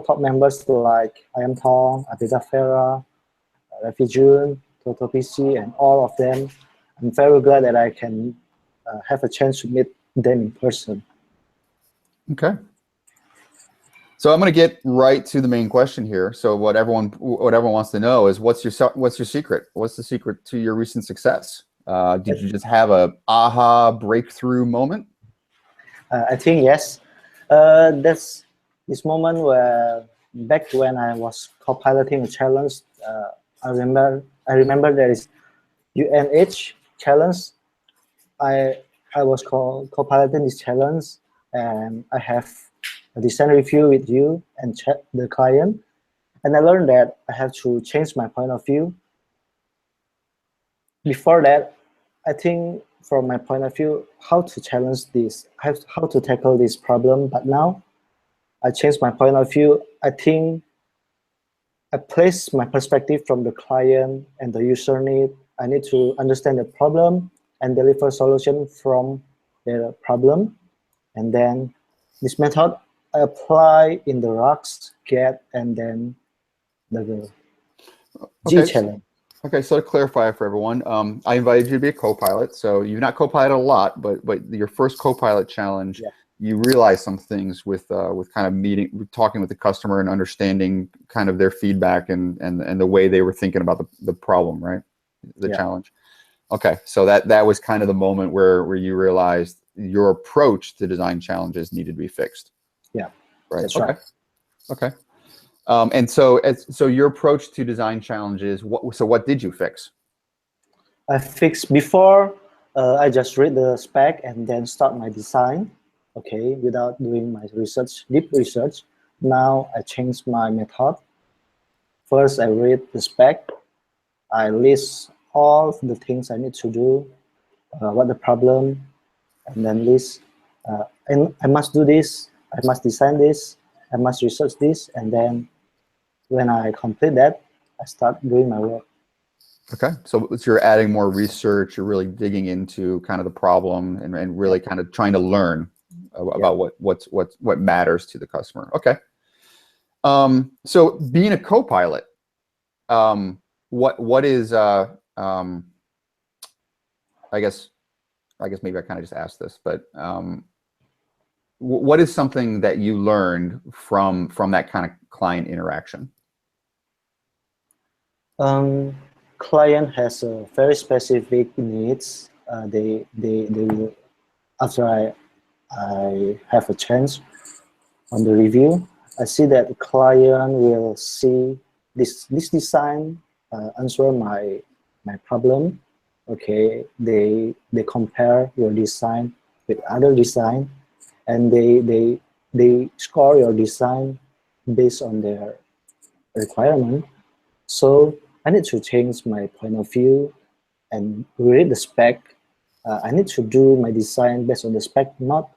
top members like I Am Tong, Abida Farah, Rafi Jun, Toto PC, and all of them. I'm very glad that I can have a chance to meet them in person. Okay. So I'm going to get right to the main question here. So what everyone wants to know is what's your secret? What's the secret to your recent success? Did you just have a aha breakthrough moment? I think yes. That's this moment where back when I was co-piloting a challenge. I remember there is UNH challenge. I was co-piloting this challenge, and I have a design review with you and check the client. And I learned that I have to change my point of view. Before that, I think from my point of view, how to challenge this, how to tackle this problem. But now I changed my point of view. I think I place my perspective from the client and the user need. I need to understand the problem and deliver solution from the problem. And then this method I apply in the RUX, GET, and then the G challenge. Okay, so to clarify for everyone, I invited you to be a co-pilot. So you've not co-piloted a lot, but your first co-pilot challenge, Yeah. you realized some things with kind of talking with the customer and understanding kind of their feedback and the way they were thinking about the problem, right? The challenge. Okay, so that was kind of the moment where you realized your approach to design challenges needed to be fixed. Yeah, right. That's okay. right. Okay. And so your approach to design challenges, what did you fix? I fixed before. I just read the spec and then start my design. Okay, without doing my research, deep research. Now I changed my method. First, I read the spec. I list all the things I need to do, what the problem, and then list. And I must do this. I must design this. I must research this, and then when I complete that, I start doing my work. Okay, so you're adding more research. You're really digging into kind of the problem and really kind of trying to learn about what matters to the customer. Okay. So being a co-pilot, what is I guess maybe I kind of just asked this, but what is something that you learned from that kind of client interaction? Client has a very specific needs. They will, after I have a chance on the review, I see that the client will see this design answer my problem. Okay, they compare your design with other design, and they score your design based on their requirement. So I need to change my point of view and read the spec. I need to do my design based on the spec, not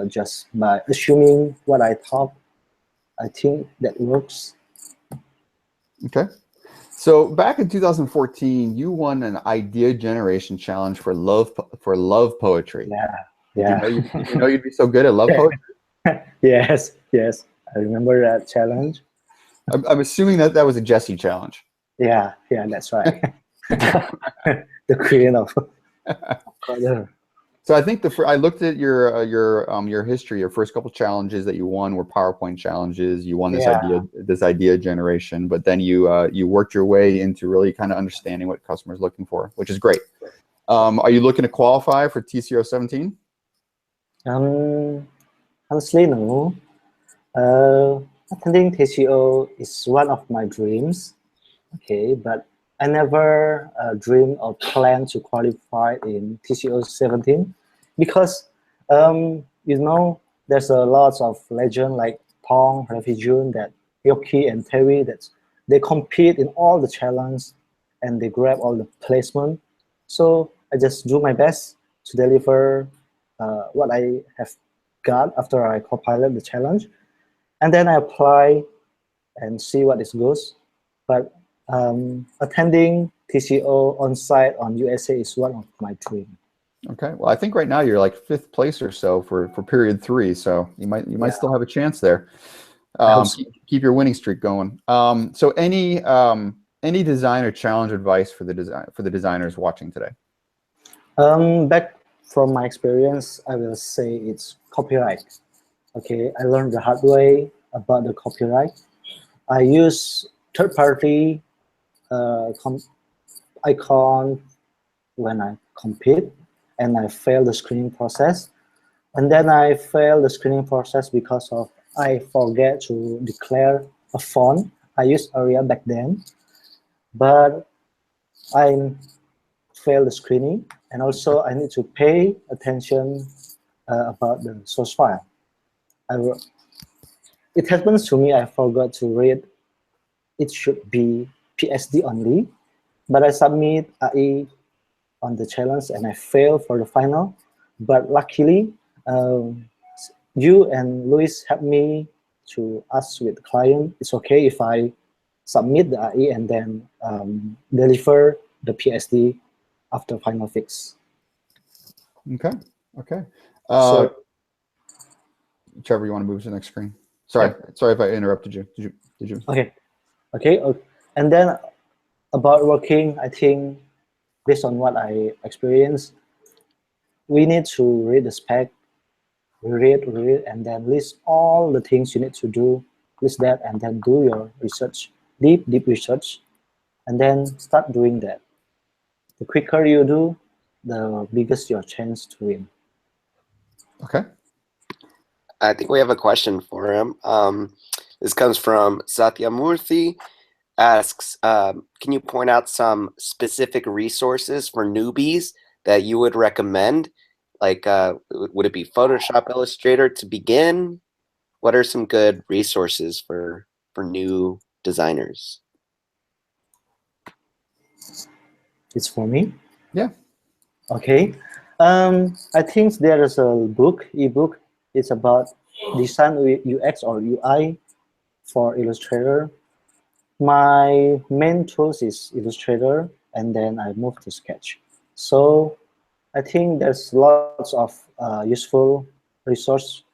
just by assuming what I thought. I think that works. Okay. So back in 2014, you won an idea generation challenge for love poetry. Yeah, Did yeah. you know you'd be so good at love poetry? Yes, yes. I remember that challenge. I'm assuming that was a Jesse challenge. Yeah, that's right. The queen of color. So I think I looked at your history. Your first couple challenges that you won were PowerPoint challenges. You won this idea generation, but then you worked your way into really kind of understanding what customers looking for, which is great. Are you looking to qualify for TCO 17? Honestly, no. Attending TCO is one of my dreams. Okay, but I never dream or plan to qualify in TCO 17 because there's a lot of legend like Tong, Refugee, that Yoki and Terry that they compete in all the challenges and they grab all the placement. So I just do my best to deliver what I have got after I co-pilot the challenge, and then I apply and see what it goes. But attending TCO on site on USA is one of my dreams. Okay. Well, I think right now you're like 5th place or so for period 3, so you might still have a chance there. Keep your winning streak going. So any design or challenge advice for the designers watching today? Back from my experience, I will say it's copyright. Okay, I learned the hard way about the copyright. I use third-party icon when I compete, and I fail the screening process. And then I fail the screening process because of I forget to declare a font. I used Aria back then, but I failed the screening, and also I need to pay attention about the source file. It happens to me, I forgot to read. It should be PSD only, but I submit AI on the challenge and I fail for the final. But luckily, you and Luis helped me to ask with the client, it's okay if I submit the AI and then deliver the PSD after final fix. Okay. Okay. So, Trevor, you want to move to the next screen? Sorry if I interrupted you. Did you? okay. And then about working, I think based on what I experienced, we need to read the spec, read, and then list all the things you need to do, list that, and then do your research, deep research, and then start doing that. The quicker you do, the biggest your chance to win. Okay. I think we have a question for him. This comes from Satyamurthy. Asks, can you point out some specific resources for newbies that you would recommend? Like, would it be Photoshop, Illustrator to begin? What are some good resources for new designers? It's for me? Yeah. Okay. I think there is a ebook. It's about design UX or UI for Illustrator. My main tools is Illustrator, and then I move to Sketch. So I think there's lots of useful resource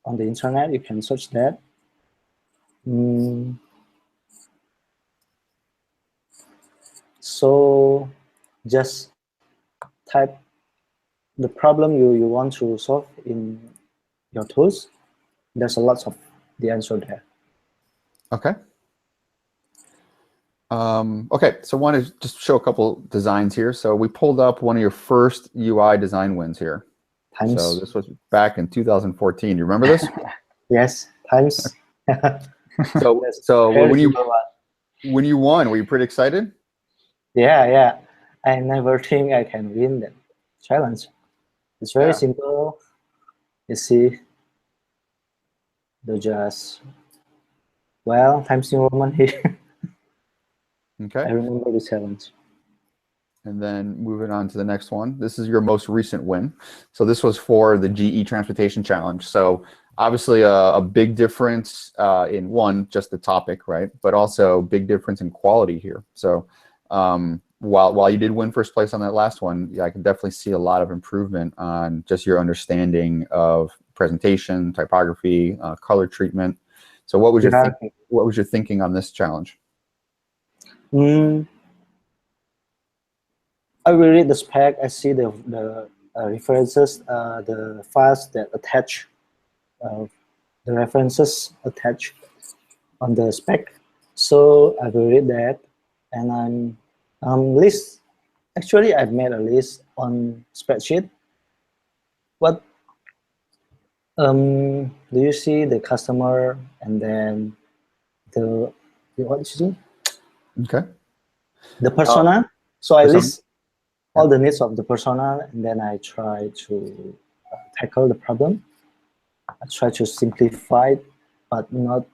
on the internet. You can search that. So just type the problem you want to solve in your tools. There's a lot of the answer there. Okay. Okay, so I want to just show a couple designs here. So we pulled up one of your first UI design wins here. Times. So this was back in 2014. You remember this? Yes, times. So when you won, were you pretty excited? Yeah. I never think I can win that challenge. It's very simple. You see, the just Times New Roman here. Okay. I remember the challenge. And then moving on to the next one. This is your most recent win. So this was for the GE Transportation Challenge. So obviously a big difference in one, just the topic, right? But also big difference in quality here. So while you did win first place on that last one, yeah, I can definitely see a lot of improvement on just your understanding of presentation, typography, color treatment. So what was your thinking on this challenge? I will read the spec. I see the references, the files that attach, the references attached on the spec. So I will read that, and list. Actually, I've made a list on spreadsheet. What do you see the customer and then the what is it? Okay. The persona. So I persona. list all the needs of the persona, and then I try to tackle the problem. I try to simplify it, but not.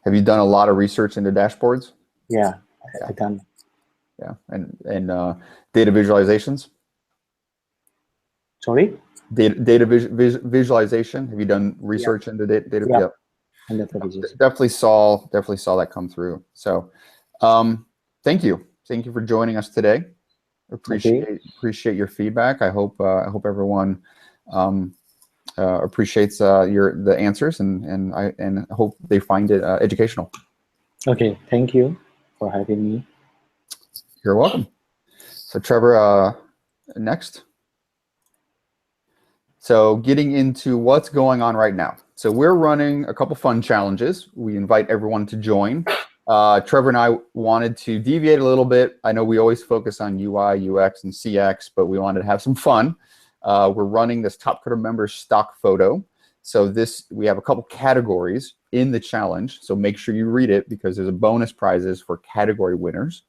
Have you done a lot of research into dashboards? Yeah, I done. Yeah, and data visualizations. Sorry. Data visualization. Have you done research into data? Yeah. Yep. And definitely saw that come through. So, thank you for joining us today. Appreciate your feedback. I hope everyone appreciates the answers, and I hope they find it educational. Okay, thank you for having me. You're welcome. So Trevor, next. So getting into what's going on right now. So we're running a couple fun challenges. We invite everyone to join. Trevor and I wanted to deviate a little bit. I know we always focus on UI, UX, and CX, but we wanted to have some fun. We're running this Topcoder members stock photo. So we have a couple categories in the challenge. So make sure you read it because there's a bonus prizes for category winners.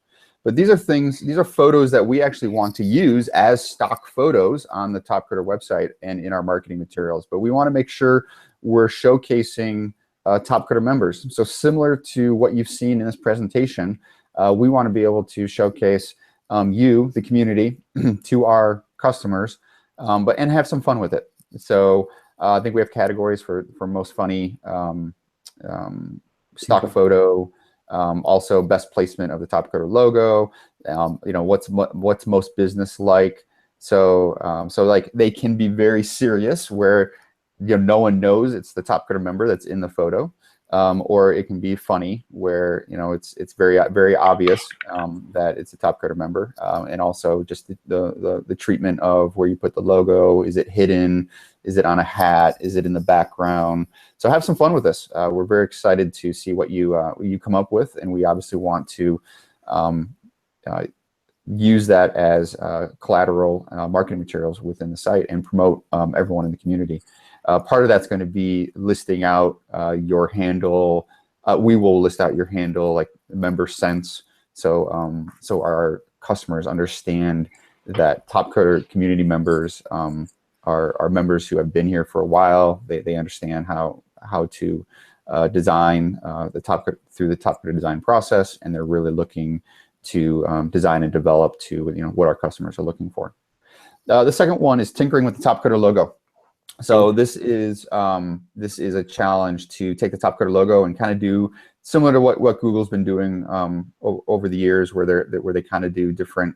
But these are photos that we actually want to use as stock photos on the Topcoder website and in our marketing materials. But we want to make sure we're showcasing Topcoder members. So similar to what you've seen in this presentation, we want to be able to showcase you, the community, to our customers, and have some fun with it. So I think we have categories for most funny stock photo. Also best placement of the Topcoder logo, what's most business like. So like they can be very serious where no one knows it's the Topcoder member that's in the photo. or it can be funny, where it's very obvious that it's a Topcoder member, and also just the treatment of where you put the logo. Is it hidden? Is it on a hat? Is it in the background? So have some fun with this. We're very excited to see what you come up with, and we obviously want to use that as collateral marketing materials within the site and promote everyone in the community. Part of that's going to be listing out your handle. We will list out your handle, like member sense, so so our customers understand that Topcoder community members are members who have been here for a while. They understand how to design through the Topcoder design process, and they're really looking to design and develop to what our customers are looking for. The second one is tinkering with the Topcoder logo. So this is a challenge to take the Topcoder logo and kind of do similar to what Google's been doing over the years, where they kind of do different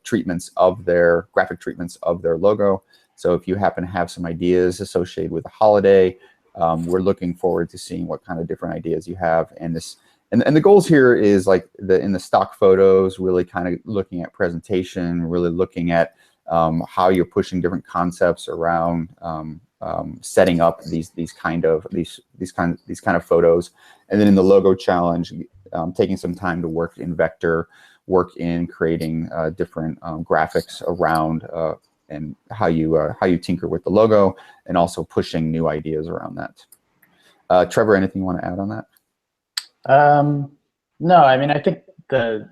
treatments of their graphic treatments of their logo. So if you happen to have some ideas associated with a holiday, we're looking forward to seeing what kind of different ideas you have. And the goals here is like in the stock photos, really kind of looking at presentation, really looking at how you're pushing different concepts around setting up these kind of photos. And then in the logo challenge, taking some time to work in vector, work in creating different graphics around and how you tinker with the logo, and also pushing new ideas around that. Trevor, anything you want to add on that? No, I mean, I think the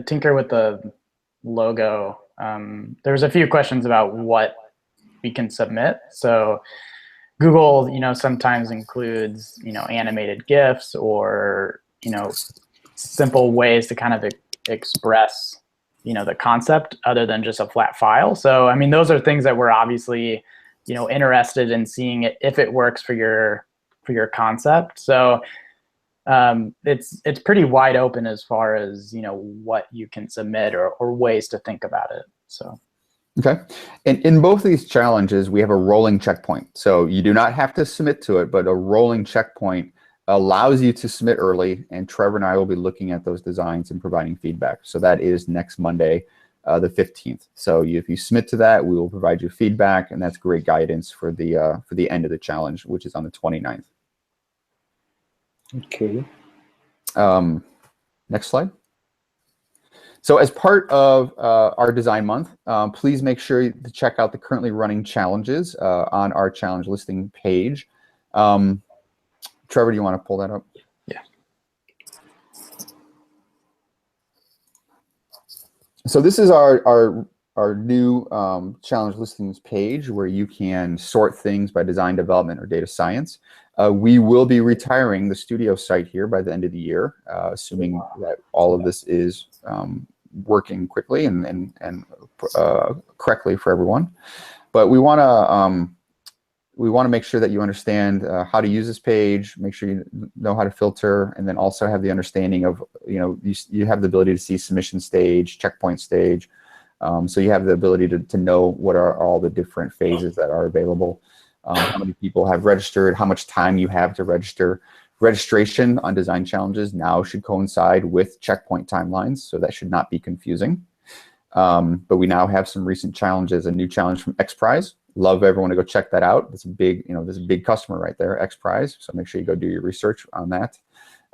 tinker with the logo, there's a few questions about what we can submit. So Google, sometimes includes, animated GIFs or, simple ways to kind of express, the concept other than just a flat file. So, I mean, those are things that we're obviously, interested in seeing if it works for your concept. So it's pretty wide open as far as what you can submit or ways to think about it. So okay, and in both of these challenges we have a rolling checkpoint, so you do not have to submit to it, but a rolling checkpoint allows you to submit early, and Trevor and I will be looking at those designs and providing feedback. So that is next Monday, the 15th. So if you submit to that, we will provide you feedback, and that's great guidance for the end of the challenge, which is on the 29th. Okay. Next slide. So as part of our design month, please make sure to check out the currently running challenges on our challenge listing page. Trevor, do you want to pull that up? Yeah. So this is our new challenge listings page, where you can sort things by design, development, or data science. We will be retiring the studio site here by the end of the year, assuming that all of this is working quickly and correctly for everyone. But we want to make sure that you understand how to use this page, make sure you know how to filter, and then also have the understanding of, you have the ability to see submission stage, checkpoint stage. So you have the ability to know what are all the different phases that are available. How many people have registered, how much time you have to register. Registration on design challenges now should coincide with checkpoint timelines, so that should not be confusing. But we now have some recent challenges, a new challenge from XPRIZE. Love everyone to go check that out. It's a big, there's a big customer right there, XPRIZE, so make sure you go do your research on that.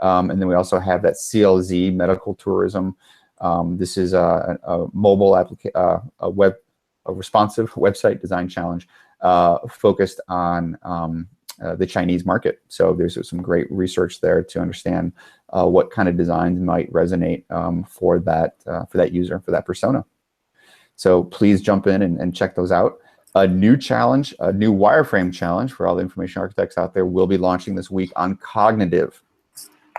And then we also have that CLZ medical tourism. This is a mobile application, a responsive website design challenge focused on the Chinese market. So there's some great research there to understand what kind of designs might resonate for that user, for that persona. So please jump in and check those out. A new challenge, a new wireframe challenge for all the information architects out there, will be launching this week on cognitive.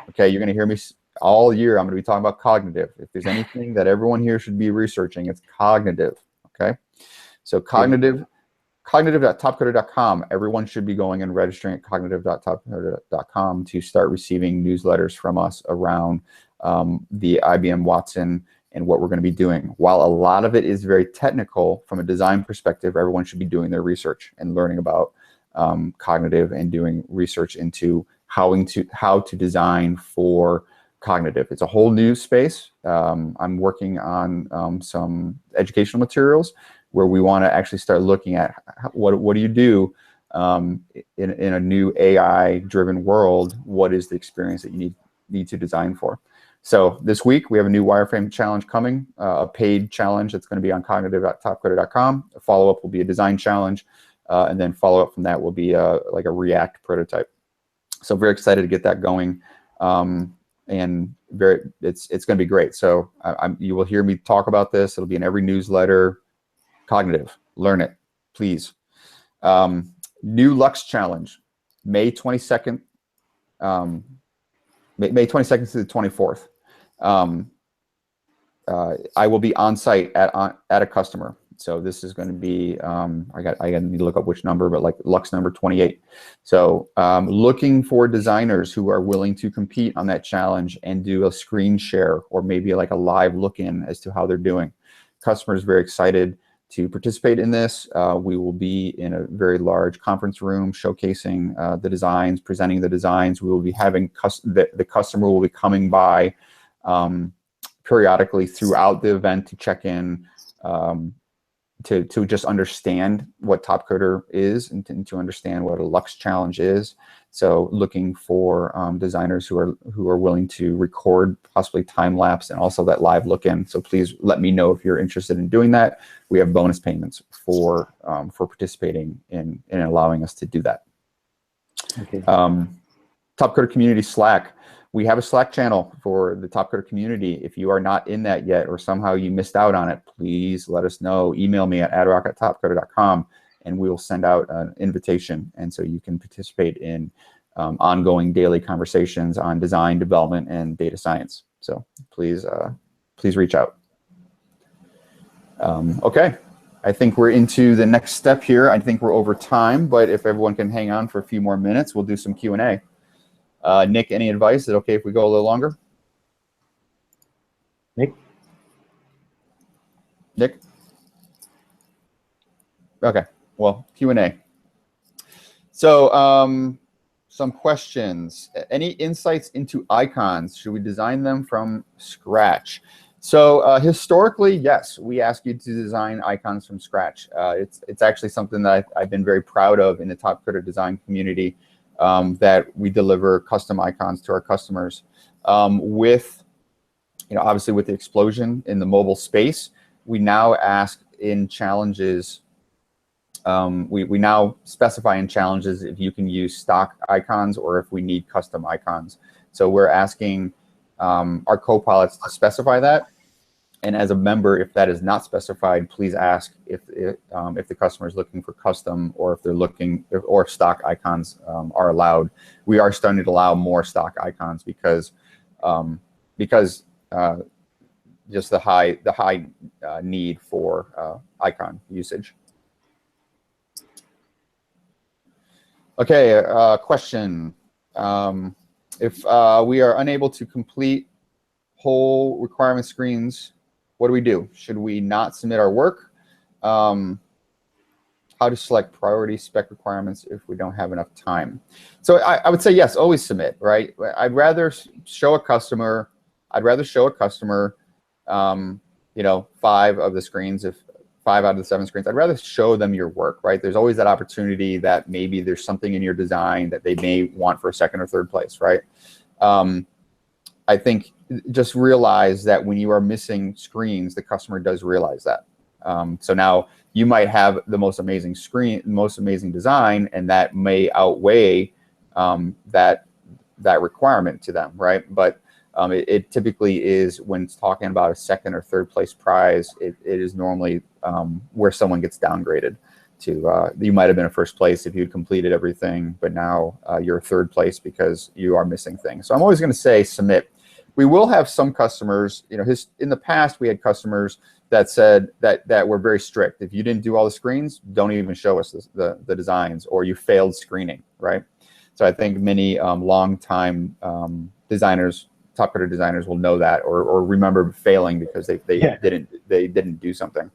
Okay, you're going to hear me all year. I'm going to be talking about cognitive. If there's anything that everyone here should be researching, it's cognitive. Okay, so cognitive.topcoder.com. Everyone should be going and registering at cognitive.topcoder.com to start receiving newsletters from us around the IBM Watson and what we're going to be doing. While a lot of it is very technical from a design perspective, everyone should be doing their research and learning about cognitive and doing research into how to design for cognitive. It's a whole new space. I'm working on some educational materials where we want to actually start looking at what do you do in a new AI-driven world. What is the experience that you need to design for? So this week we have a new wireframe challenge coming, a paid challenge that's going to be on cognitive.topcoder.com. A follow-up will be a design challenge, and then follow-up from that will be like a React prototype. So very excited to get that going, and it's going to be great. So you will hear me talk about this. It'll be in every newsletter. Cognitive, learn it, please. New Lux challenge, May 22nd. May 22nd to the 24th. I will be on site at a customer. So this is going to be, I need to look up which number, but like Lux number 28. So looking for designers who are willing to compete on that challenge and do a screen share or maybe like a live look-in as to how they're doing. Customers very excited to participate in this. We will be in a very large conference room showcasing the designs, presenting the designs. We will be having the customer will be coming by periodically throughout the event to check in, to just understand what Topcoder is and to understand what a Lux challenge is. So looking for designers who are willing to record, possibly time lapse, and also that live look-in. So please let me know if you're interested in doing that. We have bonus payments for participating in allowing us to do that. Okay. Topcoder Community Slack. We have a Slack channel for the Topcoder community. If you are not in that yet or somehow you missed out on it, please let us know. Email me at adroc@topcoder.com and we will send out an invitation. And so you can participate in ongoing daily conversations on design, development, and data science. So please reach out. Okay, I think we're into the next step here. I think we're over time, but if everyone can hang on for a few more minutes, we'll do some Q&A. Nick, any advice? Is it okay if we go a little longer? Nick? Okay, well, Q&A. So some questions. Any insights into icons? Should we design them from scratch? So historically, yes, we ask you to design icons from scratch. It's actually something that I've been very proud of in the Topcoder design community. That we deliver custom icons to our customers. With, obviously with the explosion in the mobile space, we now ask in challenges, we now specify in challenges if you can use stock icons or if we need custom icons. So we're asking our co-pilots to specify that. And as a member, if that is not specified, please ask if the customer is looking for custom or if they're looking or if stock icons are allowed. We are starting to allow more stock icons because just the high need for icon usage. Okay, question. If we are unable to complete whole requirement screens, what do we do? Should we not submit our work? How to select priority spec requirements if we don't have enough time? So I would say yes, always submit, right? I'd rather show a customer, 5 of the screens, if 5 out of the 7 screens, I'd rather show them your work, right? There's always that opportunity that maybe there's something in your design that they may want for a 2nd or 3rd place, right? I think just realize that when you are missing screens, the customer does realize that. So now you might have the most amazing design, and that may outweigh that requirement to them, right? But it typically is, when it's talking about a 2nd or 3rd place prize, it is normally where someone gets downgraded to. You might have been a 1st place if you'd completed everything, but now you're 3rd place because you are missing things. So I'm always going to say submit. We will have some customers, in the past we had customers that said that were very strict. If you didn't do all the screens, don't even show us the designs, or you failed screening, right? So I think many long-time designers, Topcoder designers, will know that or remember failing because they didn't do something.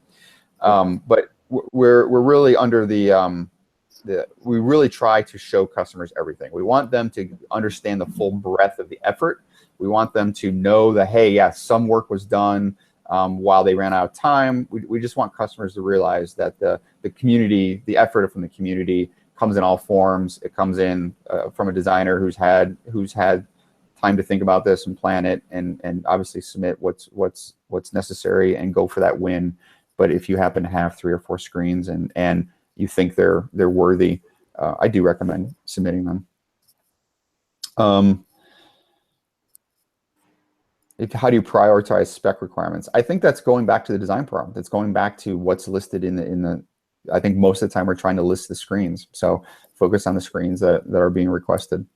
But we're really under the we really try to show customers everything. We want them to understand the full breadth of the effort. We want them to know that, hey, yes, some work was done while they ran out of time. We just want customers to realize that the community, the effort from the community comes in all forms. It comes in from a designer who's had time to think about this and plan it, and obviously submit what's necessary and go for that win. But if you happen to have 3 or 4 screens and you think they're worthy, I do recommend submitting them. How do you prioritize spec requirements? I think that's going back to the design problem. That's going back to what's listed in the. I think most of the time we're trying to list the screens. So focus on the screens that are being requested.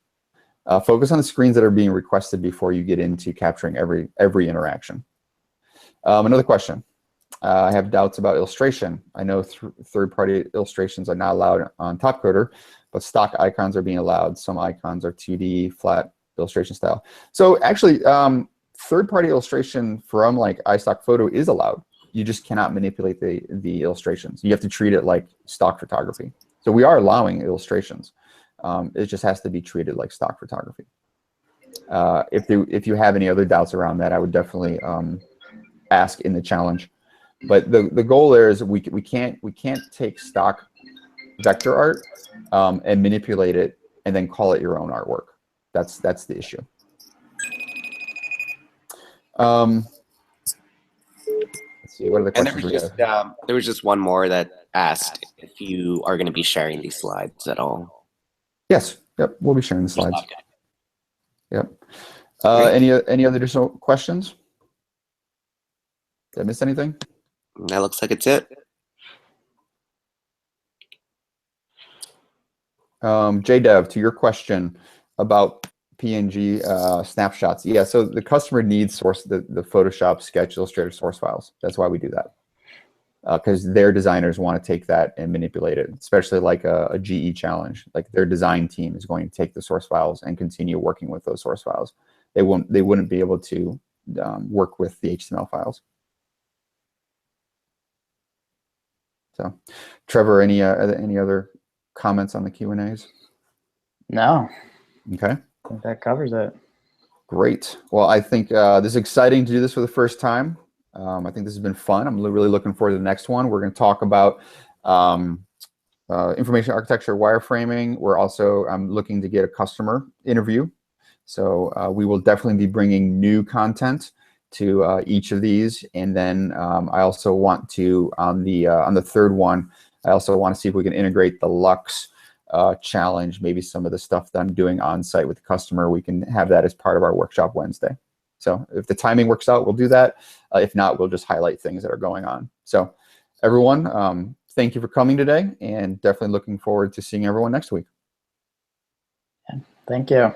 Focus on the screens that are being requested before you get into capturing every interaction. Another question. I have doubts about illustration. I know third-party illustrations are not allowed on Topcoder, but stock icons are being allowed. Some icons are 2D flat illustration style. So actually, third-party illustration from like iStock Photo is allowed. You just cannot manipulate the illustrations. You have to treat it like stock photography. So we are allowing illustrations. It just has to be treated like stock photography. If you have any other doubts around that, I would definitely ask in the challenge. But the goal there is we can't take stock vector art and manipulate it and then call it your own artwork. That's the issue. Let's see, what are the questions? And there was just one more that asked if you are going to be sharing these slides at all. Yes. Yep. We'll be sharing the slides. Yep. Any other additional questions? Did I miss anything? That looks like it's it. JDev, to your question about PNG snapshots. Yeah, so the customer needs the Photoshop, Sketch, Illustrator source files. That's why we do that. Because their designers want to take that and manipulate it, especially like a GE challenge. Like their design team is going to take the source files and continue working with those source files. They wouldn't be able to work with the HTML files. So, Trevor, any other comments on the Q&As? No. Okay. I think that covers it. Great. Well, I think this is exciting to do this for the first time. I think this has been fun. I'm really looking forward to the next one. We're going to talk about information architecture wireframing. We're also looking to get a customer interview. So we will definitely be bringing new content to each of these. And then I also want to, on the third one, I also want to see if we can integrate the Lux challenge, maybe some of the stuff that I'm doing on site with the customer. We can have that as part of our workshop Wednesday. So if the timing works out, we'll do that. If not, we'll just highlight things that are going on. So everyone, thank you for coming today, and definitely looking forward to seeing everyone next week. Thank you.